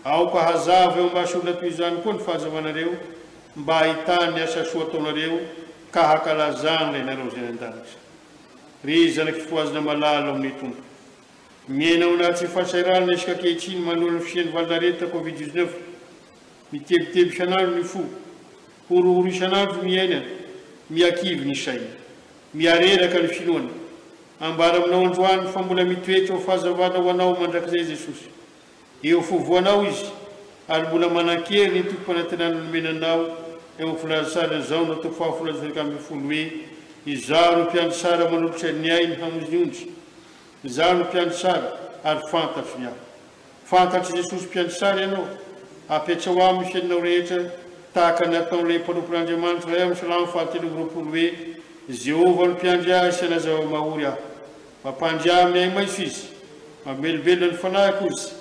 aoka hazava eo masy olona toy izany koa ny fahazavanareo mba ahitany asa soa ataonareo ka hakalazana ilay nareo izay an-danitra. Ry zanaky fifoazana malala amin'ny tompo miaina ao anaty fahasairana isika ankehitriny manoloana ny fisian'ny valonareta Covid-19 mitebiteby isanandro ny fo Oro isanandro miaina miakivy ny saina miareraka ny finoana ambara aminao androany fa mbola mitoetra ho fahazavana ho anao mandrakizay Jesosy eo fovoanao izy ary mbola manan-kery ny tompo-panantenana nomenanao eo filazasarana zao natao fahafilazasaraka amin'ny folo hoe izaho no mpiandry sara manolotra ny ainy hamonjy izaho no mpiandry sara ary fantatro ny aho fantatro Jesosy mpiandry sara ianao apetra ho amin'ny fiainao rehetra tahaka ny ataon'ilay mpanompon'Andriamanitra ray amin'ny Salamo fahatelo amby roapolo hoe Jehova no mpiandry ahy sy anazava mahory aho mampandry ahy amin'ny ainy maiso izy mamelobelona ny fanahiko izy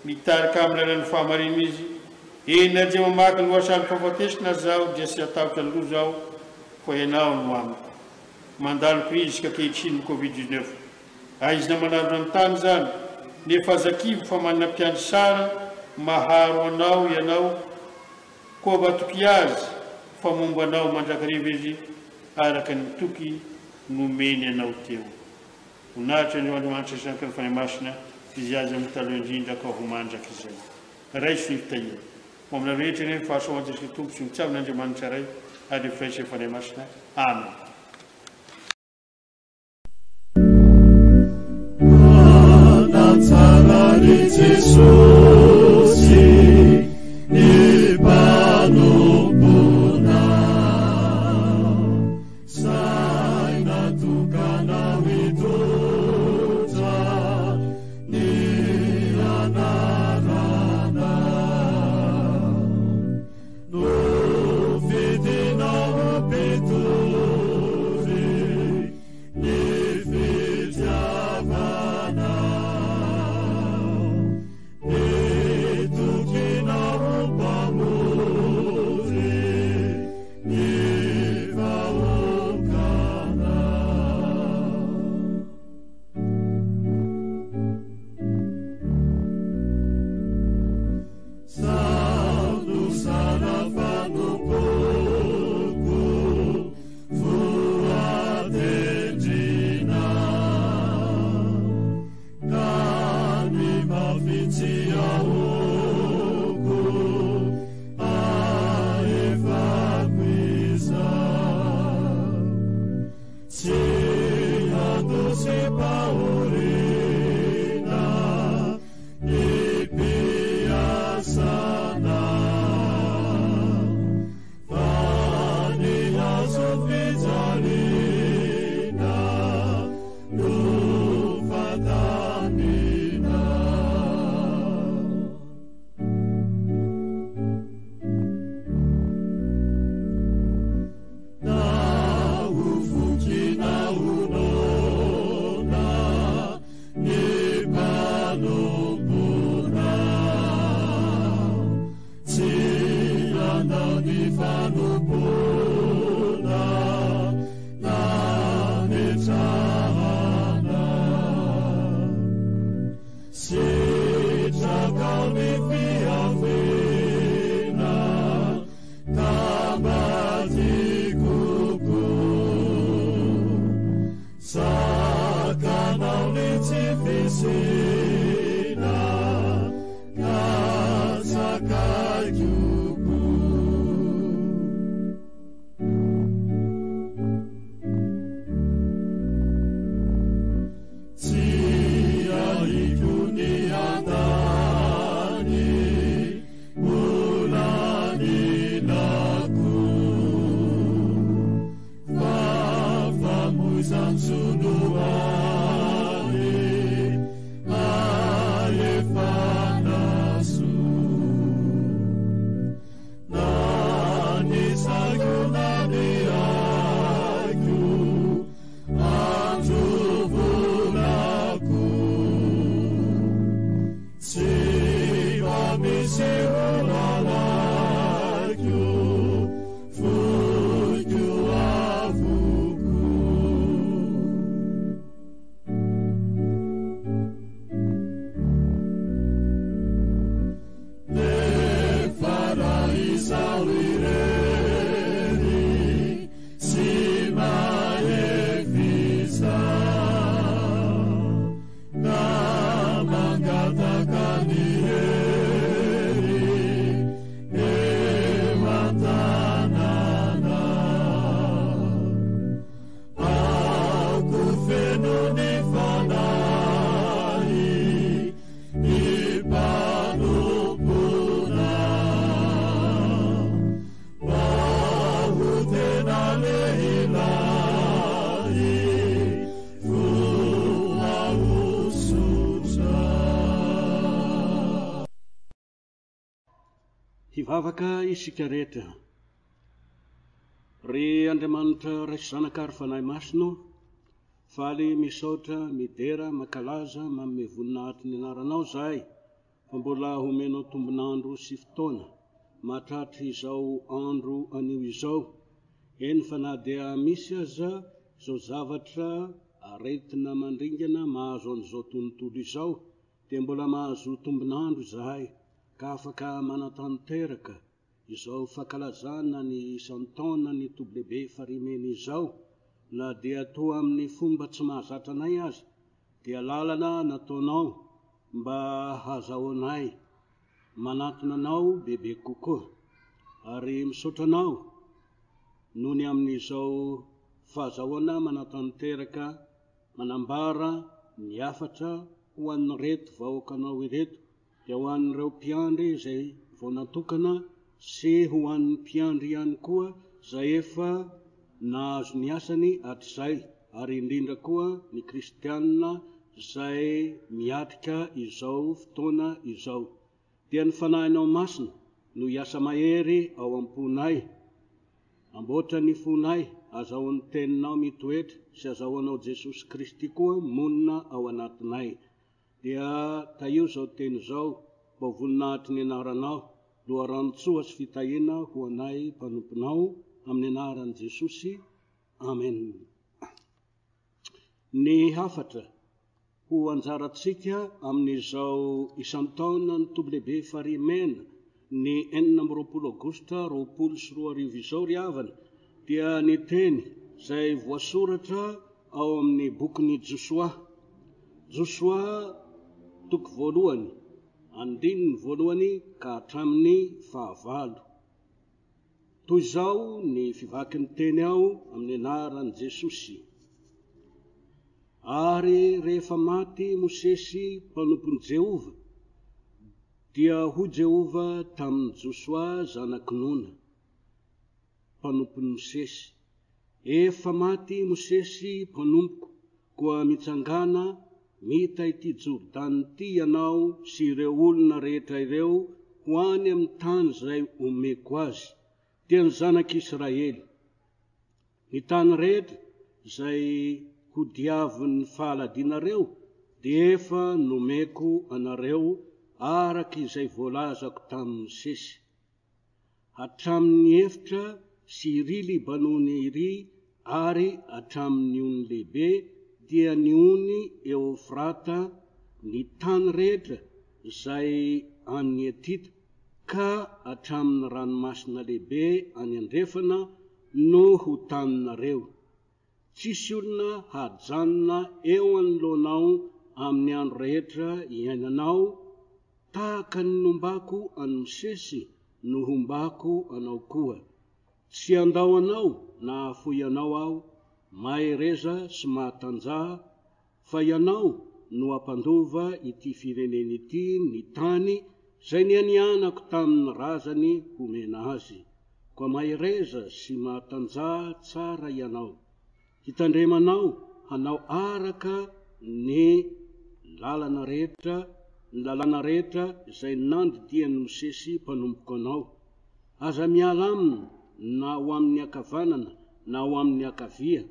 mitarika amin'ny lalan'ny fahamarina izy eny na dia mamaky ny lohasan'ny fahafatesina zaho dia sy atavitra ny loza aho fa ianao no amiko mandalo krizy kehitriny Covid-19 izy na manarona ny tany zany nefa zakivo fa manana mpiandry sara maharo anao ianao koa batoky azy fa momba anao mandrakariva izy araka ny toky nomeny anao teo onahitra ny Andriamanitra isanka ny fanay masina izy azy amin'ny taloha indrindra ka ho mandraka izay ray sy fitahia ho amina rehetra ny fahasoavan'i Jesosy Tompo sy ny tsavin'Andriamanitra ray ary firaisy fanay masina amen. Hivavaka isika rehetra. Ry Andriamanitra raisy zanaka ary fanahy masino, faly misaotra midera makalaza manome voninahitry ny anaranao zahay, fa mbola homenao tombonandro sy fotoana mahatratry izao andro anio izao. Eny fa na dia misy aza izao zavatra aretina mandringana mahazo an'izao tontolo izao, dia mbola mahazo tombonandro zahay, ka afaka manatanteraka izao fankalazana ny isan-taona ny toblibe farimena izao, na dia toa amin'ny fomba tsy mahazatra anay azy, dia lalana nataonao mba hazahoanay manatona anao bebe kokoa, ary misaotranao noho ny amin'izao fahazahoana manatanteraka manambara ny afatra ho an'ny reto vahoakanao ireto, dia ho an'ireo mpiandry izay vao natokana, sy ho an'ny mpiandry ihany koa izay efa nahazo ny asany hatrizay, ary indrindra koa ny kristianina izay miatrika izao fotoana izao. Dia ny fanahinao masina no hiasa mahery ao am-ponay, amboatra ny fonay, azahoan'ny teninao mitoetra, sy azahoanao Jesosy Kristy koa monina ao anatinay. Dia taio zao teny zao, mba voninahitry ny anaranao, loharanontsoa sy fitahiana ho anay mpanomponao, amin'ny anaran'i Jesosy. Amen. Ny hafatra ho anjarantsika amin'izao isan-taona ny toblibe farimena ny 4 Aogositra 2024 izao ry havana, dia ny teny izay voasoratra ao amin'ny bokin'ny Josoa. Josoa toko 1, andininy 1 ka hatramin'ny 9. Toy izao ny fivakin'ny teny ao amin'ny anaran'i Jesosy. Ary rehefa maty Mosesy mpanompon'i Jehova, dia ho Jehova tamin'ny Josoa zanaky Nona, mpanompon'i Mosesy: efa maty Mosesy mpanompoko, koa mitsangana mita ity Jordany ity ianao sy ireo olona rehetra ireo ho any amin'ny tany izay omeko azy, dia ny zanak'Israely. Ny tany rehetra izay ho diavin'ny fahaladianareo dia efa nomeko anareo araka izay voalazako tamin'ny Mosesy. Hatramin'ny efitra sy ry Libanony iry, ary hatramin'ny ony lehibe, dia ny ony Eufrata, ny tany rehetra izay any Etita, ka hatramin'ny ranomasina lehibe any andrefana no ho taninareo. Tsisy olona hajanona eo anoloanao amin'ny andro rehetra iainanao, tahaka ny nombako any Mosesy no hombako anao koa. Tsy andao anao na afoy anao aho, mahay reza sy mahatanjaha, fa ianao no ampandova ity firenena ity, ny tany izay nianianako tamin'ny razany homena azy. Koa mahay reza sy mahatanjaha tsara ianao. Hitandremanao hanao araka ny lalana rehetra izay nandidian'ny Mosesy mpanompoko anao. Aza miala aminy na ho amin'ny akavanana na ho amin'ny akavia,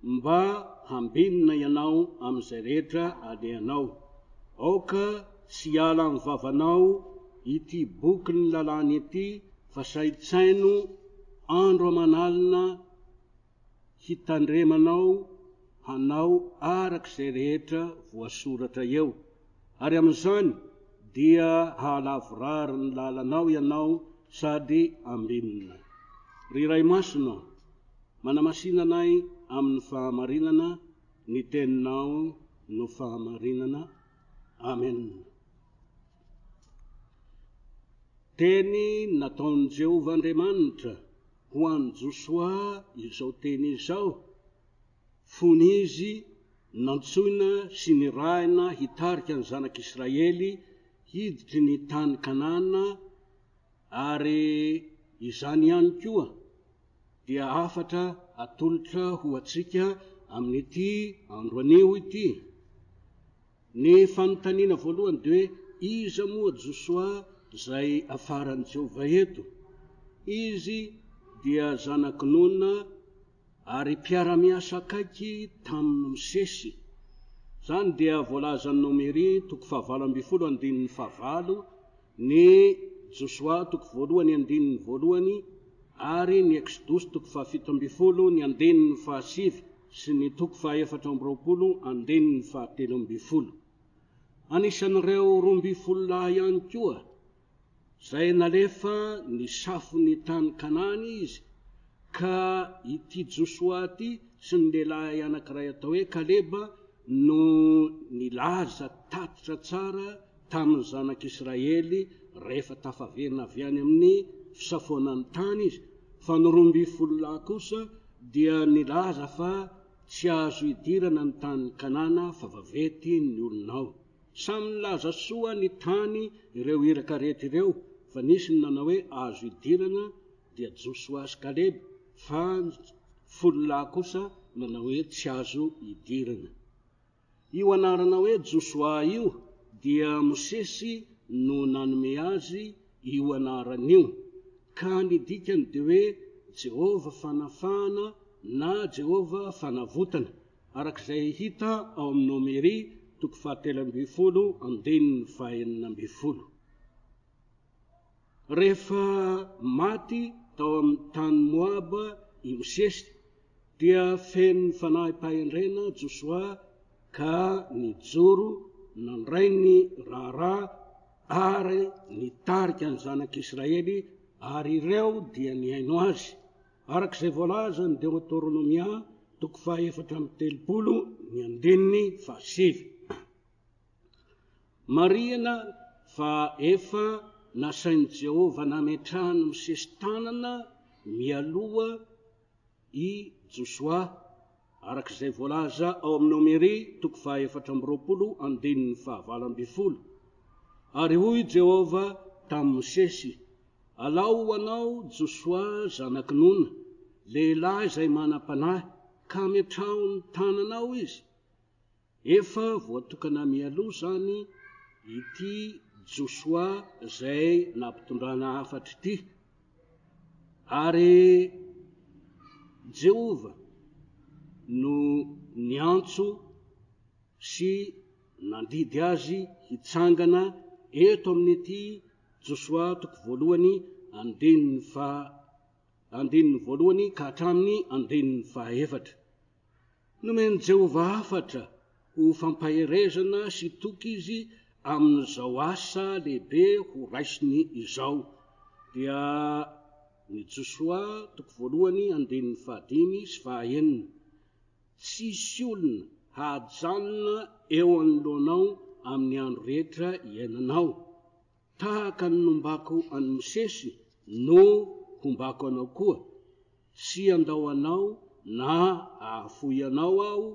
mba hambinina ianao amin'izay rehetra alehanao. Aoka tsy ala amin'ny vavanao ity boky ny lalàna ity, fa saintsaino andro amanalina hitandremanao hanao arak'izay rehetra voasoratra eo. Ary amin'izany dia hahalavorary ny lalanao ianao sady ambinina. Ry Ray Masina, manamasinanay amin'ny fahamarinana, ny teninao no fahamarinana. Amen. Teny nataon'i Jehova Andriamanitra ho an'i Josoa izao teny izao, fony izy nantsoina sy nirahina hitarika ny zanak'Israely hiditry ny tany Kanana, ary izany ihany koa dia afatra atolotra ho atsika amin'ity andro anio ity. Ny fanontaniana voalohany dia hoe iza moa Josoa zay afaran' Jehova eto. Izy dia zanak-nona ary mpiara-miasa akaiky tamin'ny Mosesy. Zany dia voalaza ny Nomery 7:15 ny Josua 1:1 ary ny Exodus 7:17 sy ny 4:20. Anisan'ireo 12 lahy ihany koa zay nalefa ny safony tany Kanany izy, ka ity Josua ty sy ny lehilahy anankiray atao hoe Kaleba no nilaza tatitra tsara tamin'ny zanak'Israely rehefa tafaverina avy any amin'ny fisafonany tany izy. Fa ny 12 lahy kosa dia nilaza fa tsy azo idirana ny tany Kanana fa vavety ny olonao. Samy nilaza soa ny tany ireo irakarety ireo, fa nisy ny nanao hoe azo idirana dia Josua sy Kaleba, fa 10 lahy kosa nanao hoe tsy azo idirana. Io anarana hoe Josua io dia Mosesy no nanome azy io anaran'io, ka ny dikany dia hoe Jehova fanafahana na Jehova fanavotana, arak'izay hita ao amin'ny Nomery 7:14. Rehefa maty tao amin'ny tany Moaba i Mosesy dia feno fanahy-pahendrena Josua, ka nijoro nandray ny raharaha ary nitarika ny zanak'Israely, ary ireo dia niaino azy, arak'izay voalaza ny Deuteronomia 4:7. Marihana fa efa nasain'i Jehova nametrahany Mosesy tanana mialoha i Josua, arak'izay voalaza ao amin'ny Nomery 4:20. Ary hoy Jehova tamin'ny Mosesy: alao anao Josua zanak-nona, lehilahy izay manam-panahy, ka metraho ny tananao izy. Efa voatokana mialoha zany ity Josua zay nampitondrana hafatra ity, ary Jehova no niantso sy nandidy azy hitsangana eto amin'ity Josua 1:1 ka hatramin'ny 1:4. Nomeny Jehova hafatra ho fampaherezana sy toky izy amin'izao asa lehibe ho raisiny izao. Dia ny Josua 1:1-5. Tsisy olona hajanona eo anoloanao amin'ny andro rehetra iainanao, tahaka ny nombako any Mosesy no hombako anao koa. Tsy andao anao na ahafoy anao aho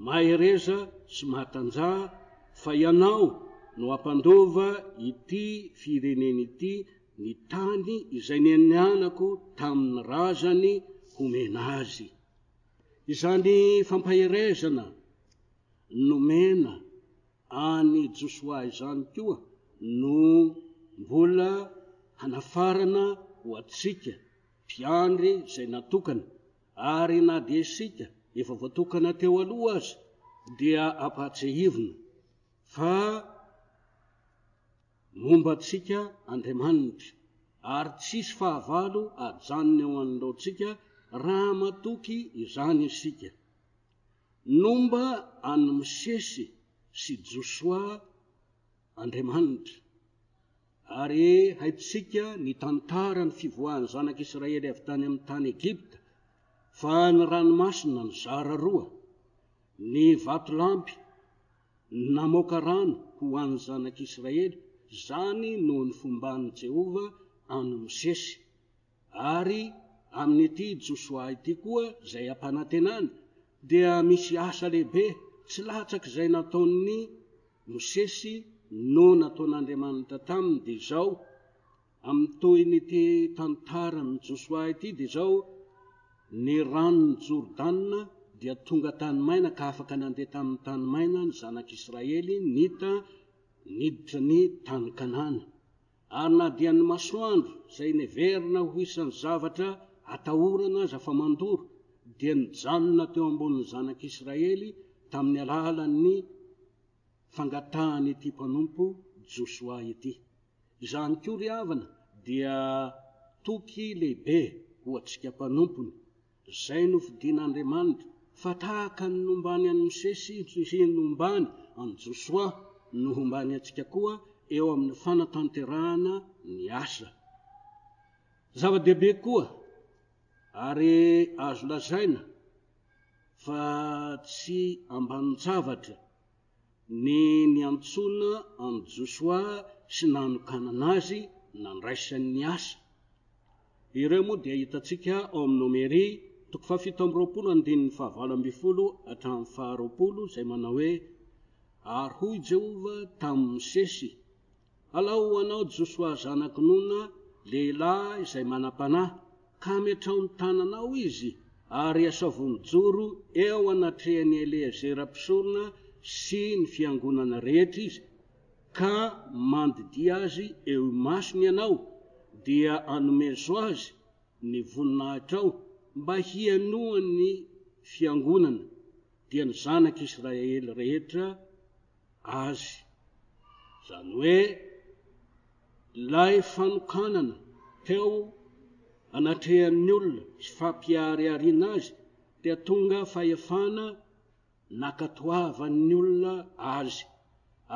mahereza sy mahatanjaha, fa ianao no ampandova ity fireneny ity, ny tany izay nianianako tamin'ny razany homena azy. Izany fampaherezana nomena any Josua izany koa no mbola hanafarana ho atsika mpiandry izay natokana, ary na dia isika efa voatokana teo aloha azy dia ampatsehivina, fa momba antsika Andriamanitra, ary tsisy fahavalo ajanona eo anoloantsika raha matoky izany isika. Nomba any Mosesy sy Josua Andriamanitra, ary haitsika ny tantara ny fivoahan'ny zanak'Israely avy tany amin'ny tany Egypta, fa ny ranomasina ny zara roa, ny vatolampy namoaka rano ho an'ny zanak'Israely. Zany no ny fomban'i Jehova any Mosesy. Ary amin'ity Josua ity koa izay ampanantenana dia misy asa lehibe tsy latsaky izay nataon'ny Mosesy no nataon'Andriamanitra taminy. Dia izao amin'ny toin'ity tantaran'ny Josua ity dia izao: ny ranon'ny Jordanina dia tonga tany maina, ka afaka nandeha tamin'ny tany maina ny zanak'Israely niditra ny tany Kanana. ary na dia ny masoandro izay neverina ho isan'ny zavatra atahorana aza fa mandoro dia nijanona teo ambonin'ny zanak'Israely tamin'ny alalan'ny fangatahany ity mpanompo Josoa ity. Izany koa ry havana dia toky lehibe ho antsika mpanompony, izay no fidin'Andriamanitra fa tahaka ny nombany an'i Mosesy sy nombany an'i Josoa no hombany antsika koa eo amin'ny fanatanterahana ny asa. Zava-dehibe koa ary azo lazaina fa tsy ambanin-javatra ny antsoina an'i Josoa sy nanokanana azy nandraisan'ny asa. Ireo moa dia hitantsika ao amin'ny Nomeria 7:20 hatramin'ny 20 izay manao hoe: ary hoy Jehova tamin'ny Mosesy, alao anao Josoa zanaky Nona, lehilahy izay manam-panahy, ka metrao ny tananao izy ary asavony joro eo anatrehany Eleazera mpisorona sy ny fiangonana rehetra izy, ka mandidia azy eo masony ianao, dia anomezo azy ny voninahitrao mba hianoany fiangonana, dia ny zanak'Israely rehetra azy. Zany hoe lay fanokanana teo anatrehan'ny olona sy fampiariariana azy dia tonga fahefana nakatoavan'ny olona azy.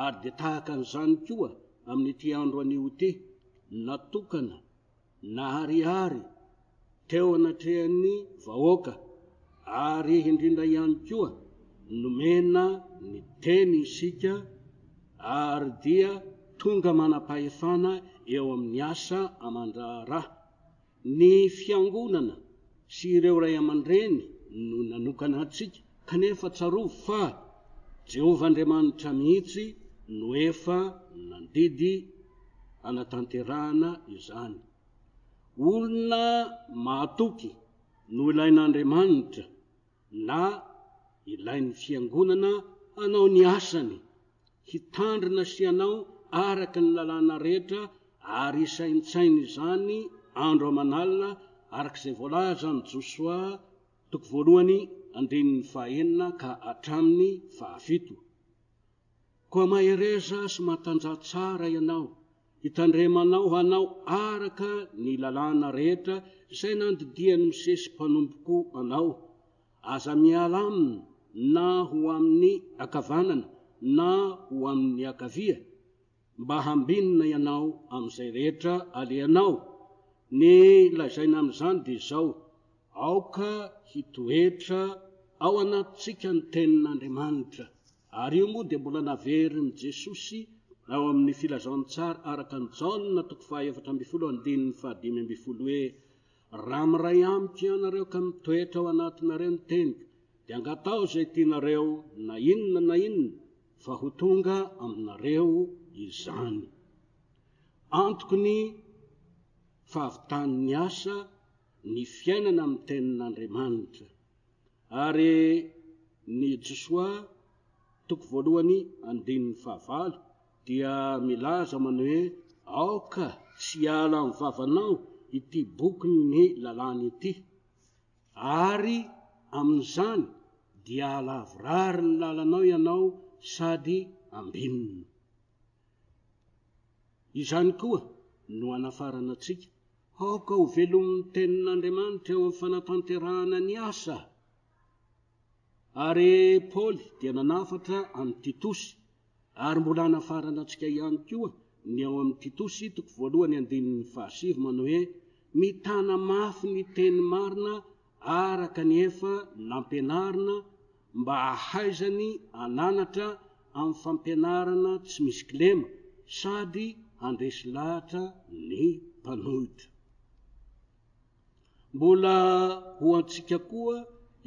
Ary dia tahaka an'izany koa amin'ity andro anio ity, natokana naharihary teo anatrehan'ny vahoaka, ary indrindra ihany koa nomena ny teny isika, ary dia tonga manam-pahefana eo amin'ny asa aman-draharaha. Ny fiangonana sy ireo ray aman-dreny no nanokana antsika, kanefa tsarovy fa Jehova Andriamanitra mihitsy no efa nandidy anatanterahana izany. Olona mahatoky no ilain'Andriamanitra na ilain'ny fiangonana hanao ny asany, hitandrina sy hanao araka ny lalàna rehetra, ary isaintsainy izany andro aman'alina arak'izay voalaza ny Josoa 1:9 ka hatramin'ny 7. Koa mahereza sy matanjah tsara ianao, hitandremanao hanao araka ny lalàna rehetra izay nandidian'ny Mosesy mpanompoko anao. Aza miala aminy na ho amin'ny akavanana na ho amin'ny akavia, mba hambinina ianao amin'izay rehetra aleanao. Ny lazaina amin'izany dia izao: aoka hitoetra ao anatintsika ny tenin'Andriamanitra. Ary io moa dia mbola naverin'i Jesosy ao amin'ny filazantsara araka ny Jaona 4:15 hoe: raha miray amiko ianareo ka mitoetra ao anatinareo ny teniko, dia angatao izay tianareo na inona fa ho tonga aminareo izany. Antoko ny fahavitan'ny asa ny fiainana amin'ny tenin'Andriamanitra. Ary ny Josoa 1:9 dia milaza manao hoe: aoka tsy ala amin'ny vavanao ity boky ny lalàna ity, ary amin'izany dia alavrary ny lalanao ianao sady ambinina. Izany koa no anafarana antsika, aoka ho velomin'ny tenin'Andriamanitra eo amin'ny fanatanterahana ny asa. Ary Paoly dia nanafatra an'i Titosy, ary mbola anafarana antsika ihany koa ny ao amin'ny Titosy 1:7 manao hoe: mitana mafy ny teny marina araka ny efa nampianarina, mba ahaizany ananatra amin'ny fampianarana tsy misy kilema, sady handresy lahatra ny mpanohitra. Mbola ho antsika koa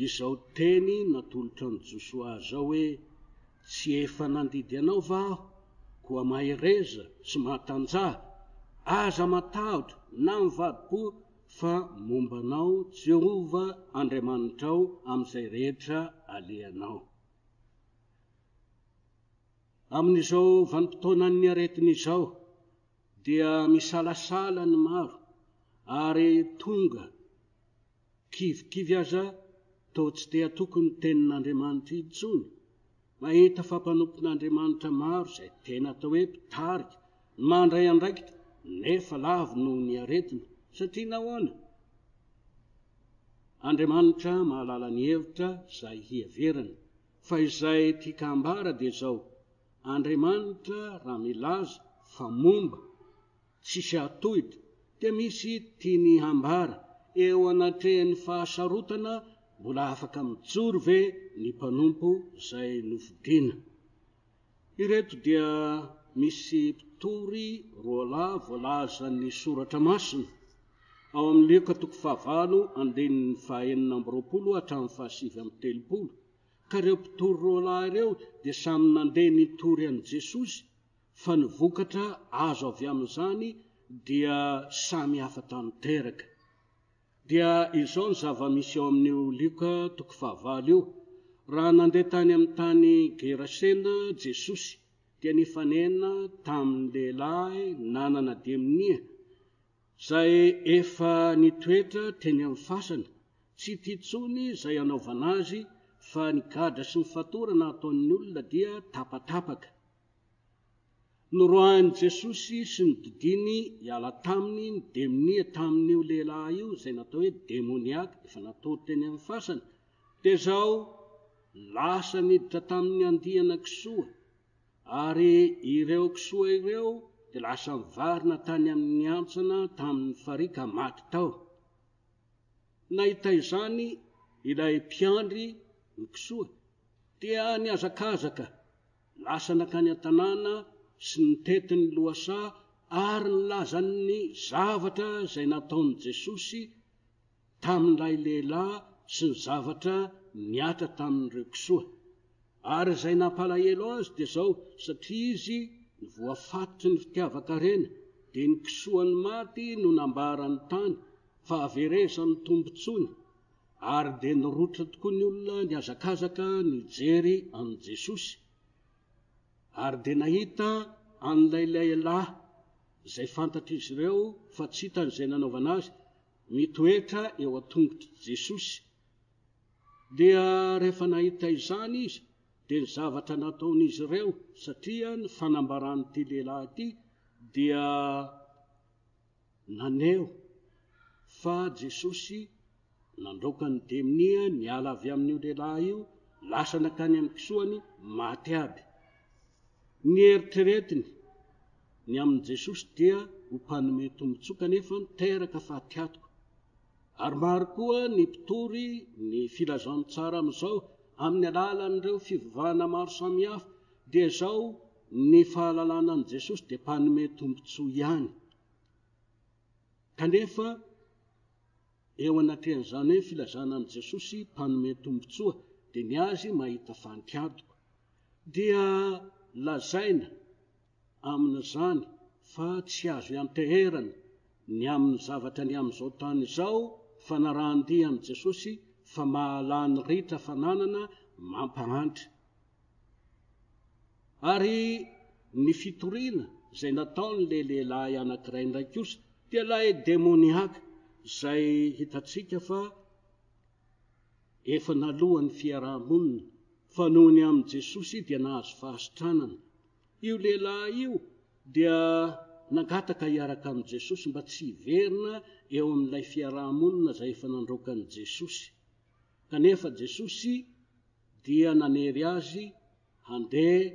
izao teny natolotra ny Josoa zao hoe: tsy efa nandidy anao va aho, koa mahereza sy matanjah, aza matahotra na mivadi-po, fa mombanao Jehova Andriamanitrao amin'izay rehetra aleanao. Amin'izao vanim-potoanan'ny aretina izao dia misalasala ny maro ary tonga kivikivy aza toa tsy tea tokony tenin'Andriamanitra intsony. Mahita fampanopin'Andriamanitra maro izay tena atao hoe mpitarika mandray andraikitra nefa lavo noho ny aretina satria nahoana? Andriamanitra mahalala ny hevitra izay hiheverana, fa izay tiaka hambara dia izao: Andriamanitra raha milaza fa momba tsisy atohitra dia misy tiany hambara eo anatrehan'ny fahasarotana, mbola afaka mijoro ve ny mpanompo izay novidiana. Ireto dia misy mpitory roalahy voalaza ny soratra masina ao amin'ny Luka 9:9-20 hatramin'ny 7:30. Ka ireo mpitory roalahy ireo dia samy nandeha nitory an'i Jesosy, fa ny vokatra azo avy amin'izany dia samy hafa tanteraka. Dia izao ny zava-misy ao amin'io Luka 9:9 io: raha nandeha tany amin'ny tany Gerasena Jesosy dia nifanena tamin'ny lehilahy nanana demonia, izay efa nitoetra teny amin'ny fasana, tsy tia intsony izay anaovana azy, fa ny gadra sy ny fatorana ataon'ny olona dia tapatapaka. Noroahan'i Jesosy sy ny didiny hiala taminy ny demonia tamin'io lehilahy io izay natao hoe demoniaka, efa natory teny amin'ny fasana. Dia izao lasa niditra tamin'ny andiana kisoa, ary ireo kisoa ireo dia lasa mivarina tany amin'ny antsana tamin'ny farika maty tao. Nahita izany ilay mpiandry ny kisoa dia niazakazaka, lasa nakany an-tanàna sy nitety ny lohasaha ary nilazany ny zavatra izay nataon'i Jesosy tamin'ilay lehilahy sy ny zavatra niatra tamin'ireo kisoa. Ary izay nampalahelo azy dia izao, satria izy voafatotry ny fitiavaka rena, dia ny kisoany maty no nambarany tany fa averezany tombotsony. Ary dia nirotra tokoa ny olona niazakazaka nijery an'i Jesosy. Ary dia nahita an'ilay lehilahy izay fantatr'izy ireo fa tsy hitan'izay nanaovana azy mitoetra eo an-tongotry Jesosy. Dia rehefa nahita izany izy dia ny zavatra nataon'izy ireo, satria ny fanambaran'ity lehilahy ity dia naneo fa Jesosy nandroaka ny demonia, niala avy amin'io lehilahy io, lasa nakany amin'ny kisoany, maty aby. Ny eritreretiny ny amin'i Jesosy dia ho mpanome tombotsoa nefa niteraka fahatiatoko. Ary maro koa ny mpitory ny filazano tsara amin'izao amin'ny alalan'ireo fivavahana maro samihafa, dia izao ny fahalalana an'i Jesosy dia mpanome tombotsoa ihany. Kanefa eo anatrehan'izany hoe filazana an'i Jesosy mpanome tombotsoa dia ny azy mahita fahatiatoko. Dia lazaina amin'izany fa tsy azo ianteherana ny amin'ny zavatra ny amin'izao tany izao fanarahan-dia amin'i Jesosy, fa mahalany ritra fananana mampanantra. Ary ny fitoriana izay nataon'ilay lehilahy anankiray indray kosa dia ilay demoniaka izay hitantsika fa efa nalohan'ny fiarahamonina, fa noho ny amin'i Jesosy dia nahazo fahasitranana. Io lehilahy io dia nangataka hiaraka amin'i Jesosy mba tsy hiverina eo amin'ilay fiarahamonina izay efa nandroaka an'i Jesosy. Kanefa Jesosy dia nanery azy handeha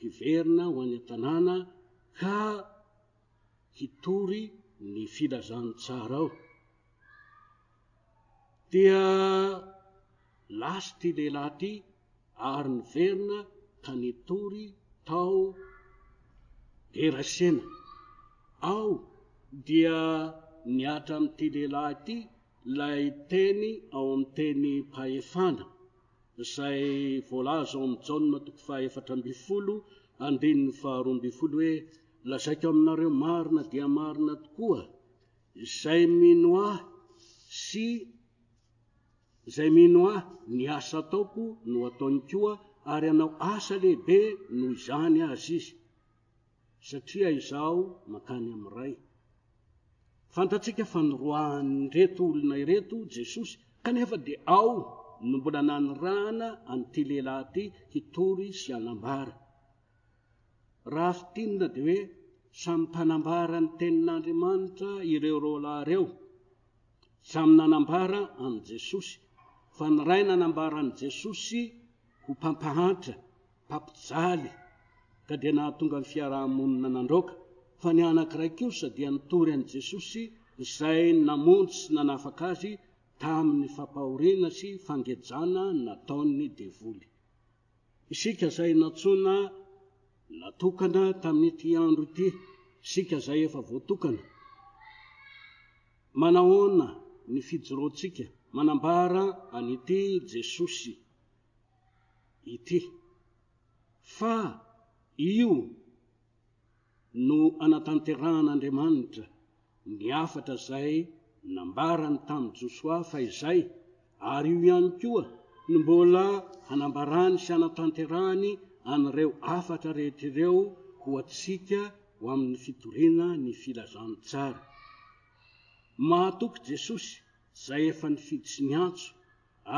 hiverina ho any an-tanàna ka hitory ny filazany tsara ao. Dia lasa ty lehilahy ty ary niverina ka nitory tao Gerasena. Ao dia niatra amin'ity lehilahy ity lay teny ao amin'ny teny pahefana izay voalaza ao amin'ny Jaona 4:12 hoe: lazaiko aminareo marina dia marina tokoa, izay mino ahy ny asa ataoko no ataony koa, ary anao asa lehibe noho izany azy izy. satria izao makany ami'ray fantatsika fa noroahan'ireto olona ireto Jesosy kanefa dia ao no mbola nanirahana an'ity lehilahy ity hitory sy hanambara raha fitinina dia hoe samy mpanambara ny tenin'Andriamanitra ireo roalahy ireo samy nanambara an' Jesosy fa ny ray nanambara an' Jesosy ho mpampahatra mpampijaly ka dia nahatonga ny fiarahamonina nandroaka fa ny anankiray kosa dia nitory an' Jesosy izay namonjy sy nanafaka azy tamin'ny fampahoriana sy fangejana nataon'ny devoly isika izay natsoina natokana tamin'ity andro ity isika izay efa voatokana manahoana ny fijoroantsika manambara an'ity Jesosy ity fa io no anatanteran'Andriamanitra ny afatra izay nambarany tamin'i Josoa fa izay ary io ihany koa no mbola hanambarany sy anatanterahany an'ireo afatra rehetr'ireo ho antsika ho amin'ny fitoriana ny filazany tsara mahatoky Jesosy izay efa nifidy sy niantso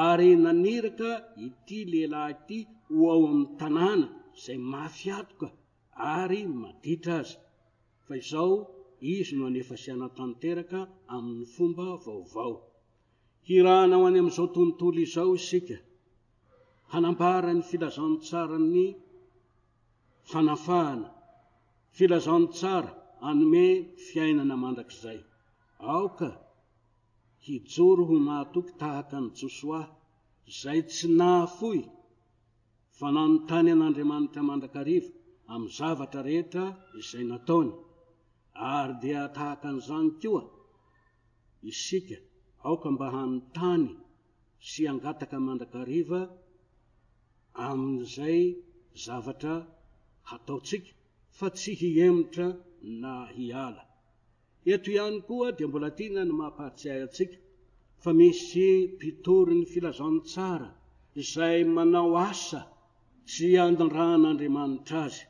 ary naniraka ity lehilahy ity ho ao amin'ny tanàna izay mafiatoka ary maditra azy fa izao izy no anefa sy anatanteraka amin'ny fomba vaovao hirahana ho any amin'izao tontolo izao isika hanambara ny filazany tsara ny fanafahana filazany tsara anome fiainana mandrakizay aoka hijoro ho mahatoky tahaka ny Josoa izay tsy nahafoy fa nanontany an'Andriamanitra mandrakariva amin'ny zavatra rehetra izay nataony ary dia tahaka an'izany koa isika aoka mba hanontany sy angataka mandrakariva amin'izay zavatra hataotsika fa tsy hiemotra na hiala eto ihany koa dia mbola tiana ny mampahatsiahy antsika fa misy mpitory ny filazany tsara izay manao asa tsy andran'Andriamanitra azy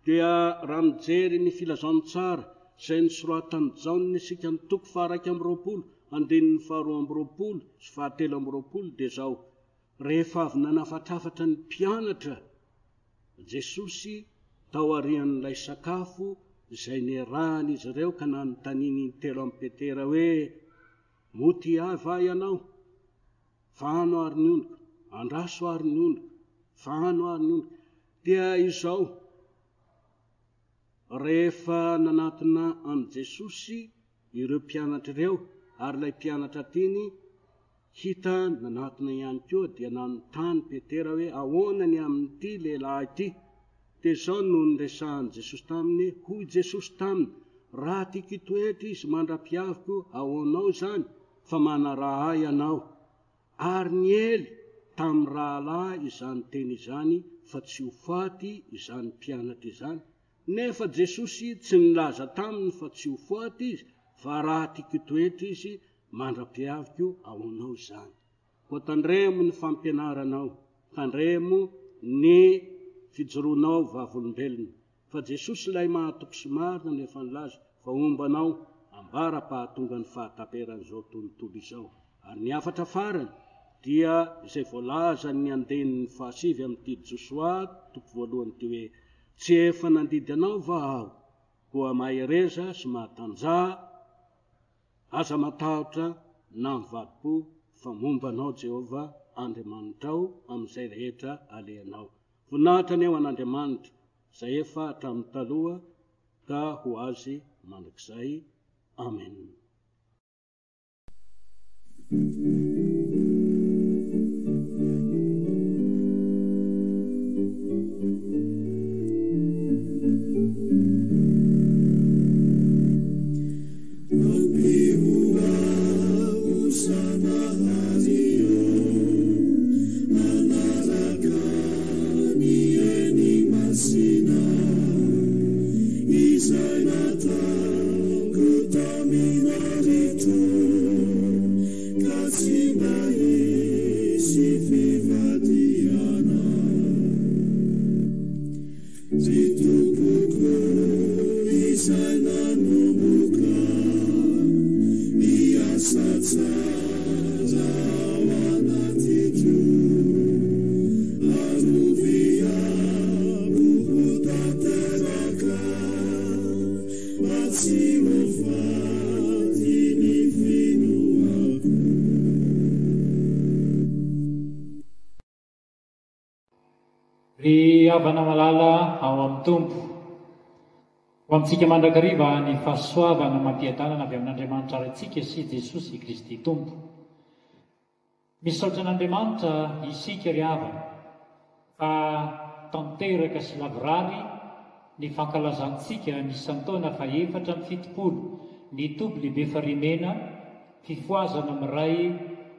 dia raha mijery ny filazany tsara izay nisoratany Jaona isika ny toko 2:20 andinin'ny 2:20 sy 3:20 dia zao rehefa avy nanafatrafatra ny mpianatra Jesosy tao arian'ilay sakafo izay niarahany izy ireo ka nanontaniany telo amin'ny Petera hoe moty avy ahy ianao fano ary ny ondoko andraso ary ny ondoko fano ary ny ondoko dia izao rehefa nanatona an' Jesosy ireo mpianatra ireo ary ilay mpianatra tiny hita nanatona ihany koa dia nanontany Petera hoe ahoana ny amin'ity lehilahy ity dia izao no niresahan' Jesosy taminy hoy Jesosy taminy raha tiky toetra izy mandra-piaviko ahoanao izany fa manaraha ahy ianao ary ny ely tamin'ny rahalahy izany teny izany fa tsy ho faty izany mpianatra izany nefa Jesosy tsy nilaza taminy fa tsy ho faty izy fa raha tiky toetra izy mandra-piaviko ahoanao izany koa tandremo ny fampianaranao tandremo ny fijoroanao vavolombelona fa Jesosy ilay mahatoky sy marina nefa nilaza fa ombanao ambara-pahatonga ny fahataperan'izao tontolo izao ary ny afatra farany dia izay voalaza ny andenin'ny 7 amin'ity Josoa toko 1 ty hoe tsy efa nandidy anao va aho koa mahereza sy mahatanjah aza matahotra na mivadi-po fa mombanao Jehova Andriamanitrao amin'izay rehetra alehanao voninahitra ny eo an'Andriamanitra izay efa hatramin'ny taloha ka ho azy mandrakizay amen. Zitupukro Ry avana malala ao amin'ny tompo ho amintsika mandrakariva ny fahasoavana mampiadanana avy amin'Andriamanitra rantsika sy Jesosy Kristy tompo. Misaotra an'Andriamanitra isika ry havana fa tanteraka sy lavorary ny fankalazantsika ny isan-taona fa 470 ny toby lehibe farimena fifoazana miray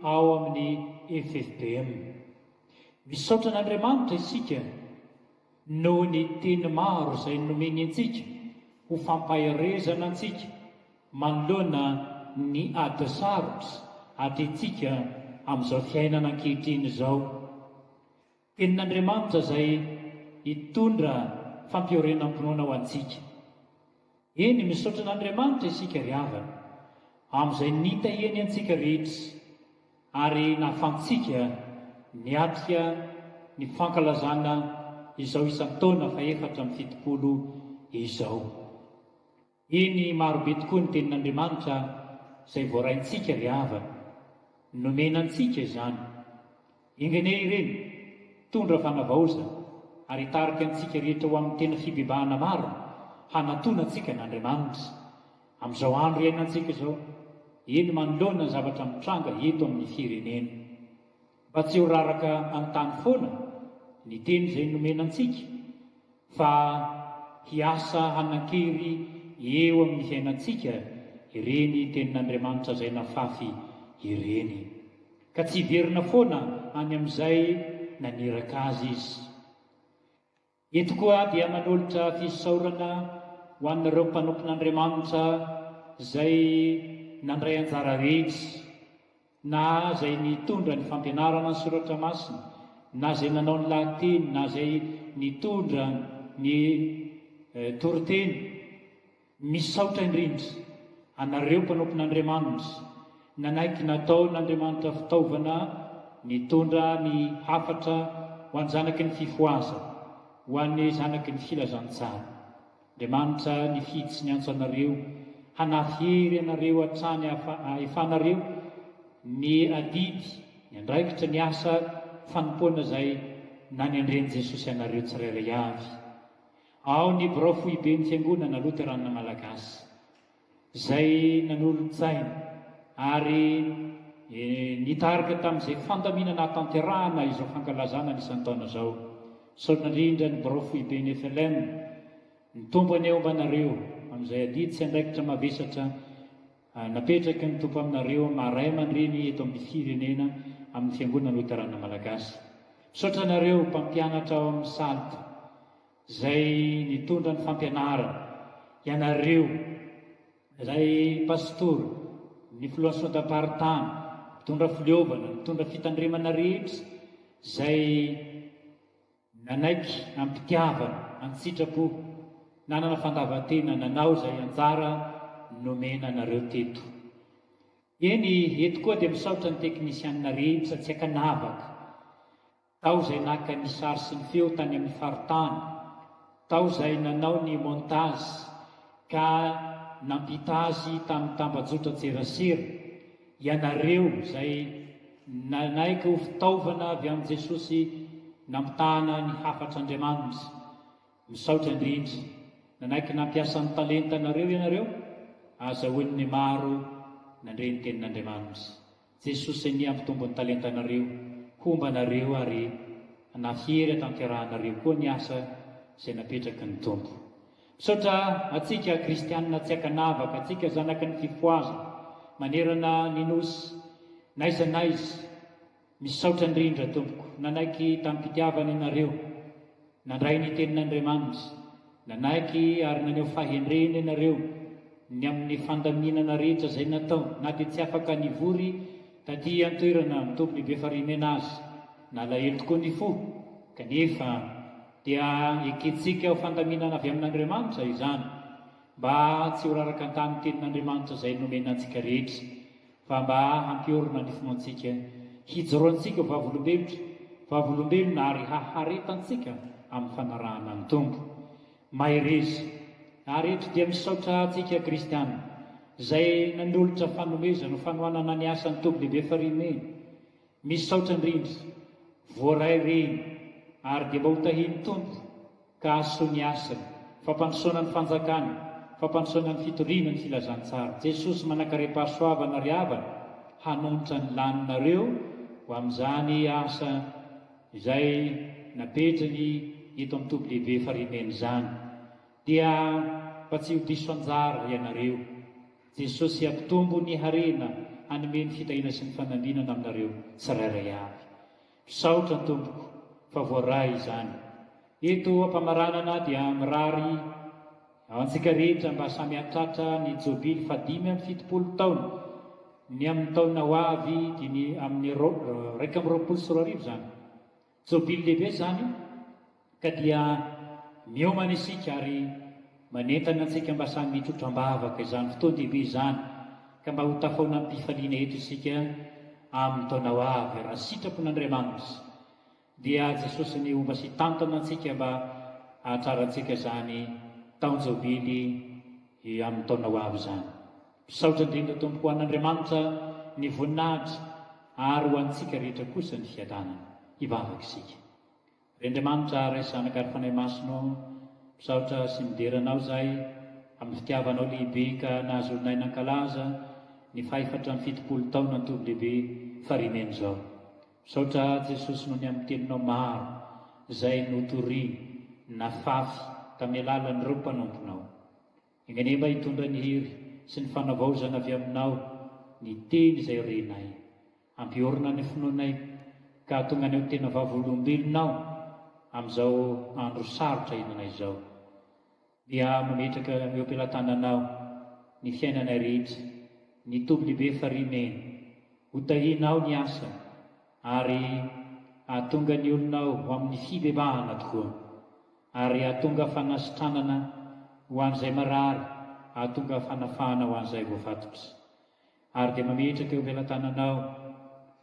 ao amin'ny FFPM. Misaotra an'Andriamanitra isika noho ny teny maro izay nomeny antsika ho fampaherezana antsika manoloana ny ady sarotra atretsika amin'izao fiainana ankehitriny izao. Tenin'Andriamanitra izay hitondra fampiorenam-pinoana ho antsika. Eny misaotra an'Andriamanitra isika ry havana amin'izay nitaheny antsika rehetra ary nahafahantsika niatrika ny fankalazana izao isan-taona fa 470 izao. Eny marobe tokoa ny tenin'Andriamanitra izay voaraintsika ry havana, nomenantsika izany. Ingane ireny tondra fanavaoza ary hitarika antsika rehetra ho amin'ny tena fibebahana maro hanatona antsika n'Andriamanitra. Amin'izao andro iainantsika izao, eny manoloana ny zavatra mitranga eto amin'ny firenena. Mba tsy ho raraka an-tany foana ny teny izay nomenantsika, fa hiasa hanan-kery eo amin'ny fiainantsika ireny tenin'Andriamanitra izay nafafy ireny. Ka tsy verina foana any amin'izay naniraka azy izy. Eto koa dia manolotra fisaorana ho an'ireo mpanompon'Andriamanitra izay nandray anjara rehetra, na izay nitondra ny fampianarana ny soratra masina, na izay nanao ny lahateny, na izay nitondra ny toriteny. Misaotra indrindra anareo mpanompon'Andriamanitra, nanaiky natao n'Andriamanitra fitaovana nitondra ny hafatra ho an'ny zanaky ny fifoaza, ho an'ny zanaky ny filazantsara. Andriamanitra nifidy sy niantso anareo, hanafihery anareo hatrany hahefanareo ny adidy, ny andraikitra ny asa fanompoana izay naniandren'i Jesosy anareo tsirairay avy. Ao ny birao fohibe ny fiangonana Loterana Malagasy izay nanolontsaina ary nitarika tamin'izay fandaminana hatanterahana izao fankalazana ny isan-taona izao. Saotra indrindra ny birao fohibe ny FLM nitombany eo ambanareo amin'izay adidy sy andraikitra mavesatra napetraky ny tompo aminareo maray aman-dreny eto amin'ny firenena amin'ny fiangonana Loterana Malagasy. Misaotra anareo mpampianatra ao amin'ny salta izay nitondra ny fampianarana, ianareo izay pastor, ny filohan'ny dapartany, mitondra filiovana, mitondra fitandremana rehetra izay nanaiky ampitiavana, antsitrapo, nanana fandavatena, nanao izay anjara nomena anareo teto. Eny eto koa dia misaotra ny teknisianina rehetra tsy akanavaka, tao izay naka ny sary sy ny feo tany amin'ny faritany, tao izay nanao ny montazy ka nampita azy tamin'ny tambajotra tserasera. Ianareo izay nanaiky ho fitaovana avy amin'i Jesosy nampitahana ny hafatr'Andriamanitra. Misaotra indrindra, nanaiky nampiasa ny talenta anareo ianareo, azahoan'ny maro nandre ny tenin'Andriamanitra. Jesosy ny ampitombo ny talenta anareo, homba anareo ary nafihery atanterahanareo koa ny asa izay napetraky ny tompo. Misaotra atsika kristianina tsy akanavaka, atsika zanaky ny fifoaza, manerana ny nosy naiza naiza. Misaotra indrindra tompoko, nanaiky tampitiavana ianareo, nandray ny tenin'Andriamanitra, nanaiky ary naneho fahendrena ianareo ny amin'ny fandaminana rehetra izay natao, na dia tsy afaka nivory taty antoerana ny tompo lehibe farimena azy, nalahelo tokoa ny fo, kanefa dia eketsika ho fandaminana avy amin'Andriamanitra izany. mba tsy ho raraka an-tany tenin'Andriamanitra izay nomena antsika rehetra, fa mba hampiorona ny finoantsika hijoroantsika vavolombelona ary haharetantsika amin'ny fanarahana ny tompo. Maherezy rehetra dia misaotra antsika kristiana izay nanolotra fanomezana fanohanana ny asan'ny tompo lehibe farimena. Misaotra indrindra voaray reny ary dia mba ho tahiany tompo ka asoa ny asany, fampandrosoana ny fanjakana, fampandrosoana ny fitoriana ny filazantsara. Jesosy manakare-pahasoavana ry havana hanomitra ny laninareo ho amin'izany asa izay napetrany eto amin'ny tompo lehibe farimena izany, dia mba tsy ho diso anjara ianareo. Jesosy ampitombo ny harena hanome ny fitahiana sy ny fanambinana aminareo tsirairay avy. Misaotra ny tompoko fa voaray izany. Eto ampamaranana dia mirary ao antsika rehetra mba samy hatratra ny jobily 570 taona, ny amin'ny taona ho avy dia ny amin'ny 220 zany. Jobily lehibe zany ka dia miomana isika ary manentana antsika mba samy mitrotram-bavaka izany fotoan-dehibe izany, ka mba ho tafaona am-pifaliana eto isika amin'ny taona ho avy raha sitrapon'Andriamanitra. Dia Jesosy ny omba sy tantana antsika mba hahatrarantsika izany taon-jobily amin'ny taona ho avy izany. Misaotra indrindra tompoko ho an'Andriamanitra ny voninahitra ary ho antsika rehetra kosa ny fiadanana. Hivavaka isika. Andriamanitra ray zanaka ary fanahy masino, misaotra sy mideranao zay amin'ny fitiavanao lehibe ka nahazo olonay nankalaza ny 470 taona ny tompo lehibe farimena izao. Misaotra Jesosy noho ny amin'ny teninao maro izay notori nafafy tamin'ny alalan'ny reo mpanomponao. Ingane mba hitondra ny hery sy ny fanavaozana avy aminao ny teny izay renay. Ampiorina ny finoanay ka tonga ny tena vavolombelonao amin'izao andro sarotra inanay izao. Dia mametraka eo am-pelatananao ny fiainanay rehetra, ny tompo lehibe farimena, ho tahinao ny asa ary ahatonga ny olonao ho amin'ny fibebahana tokoa, ary ahatonga fanasitranana ho an'izay marary, ahatonga fanafahana ho an'izay voafatotra. Ary dia mametraka eo am-pelatananao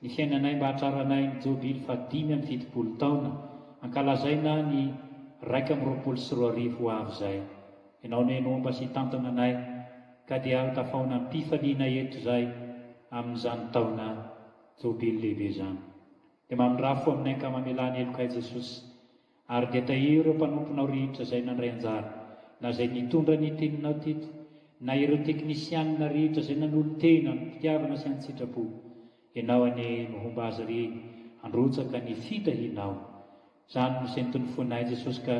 ny fiainanay mba hatraranay ny jobily 570 taona, ankalazaina ny 120 ho avy izay. Ianao ny nomba sy tantana anay ka dia tafaona ny pifaliana eto izay amin'izany taona jobily lehibe izany. Dia mamindrafo aminay ka mamelany elokay Jesosy, ary dia tahiro ireo mpanomponao rehetra izay nandray anjara, na izay nitondra ny teninao teto, na ireo teknisianina rehetra izay nanolo-tena ny fitiavana sy ny sitrapo. Ianao any nohomba azy reny handrotsaka ny fitahinao. Izany no izay nitony fonay Jesosy, ka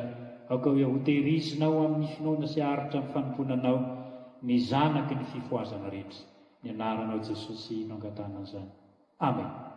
aoka hoe ho tehirizinao amin'ny finoana sy aritra amin'ny fanomponanao ny zanaky ny fifoazana rehetra. Ny anaranao Jesosy no angatana izany. Amen.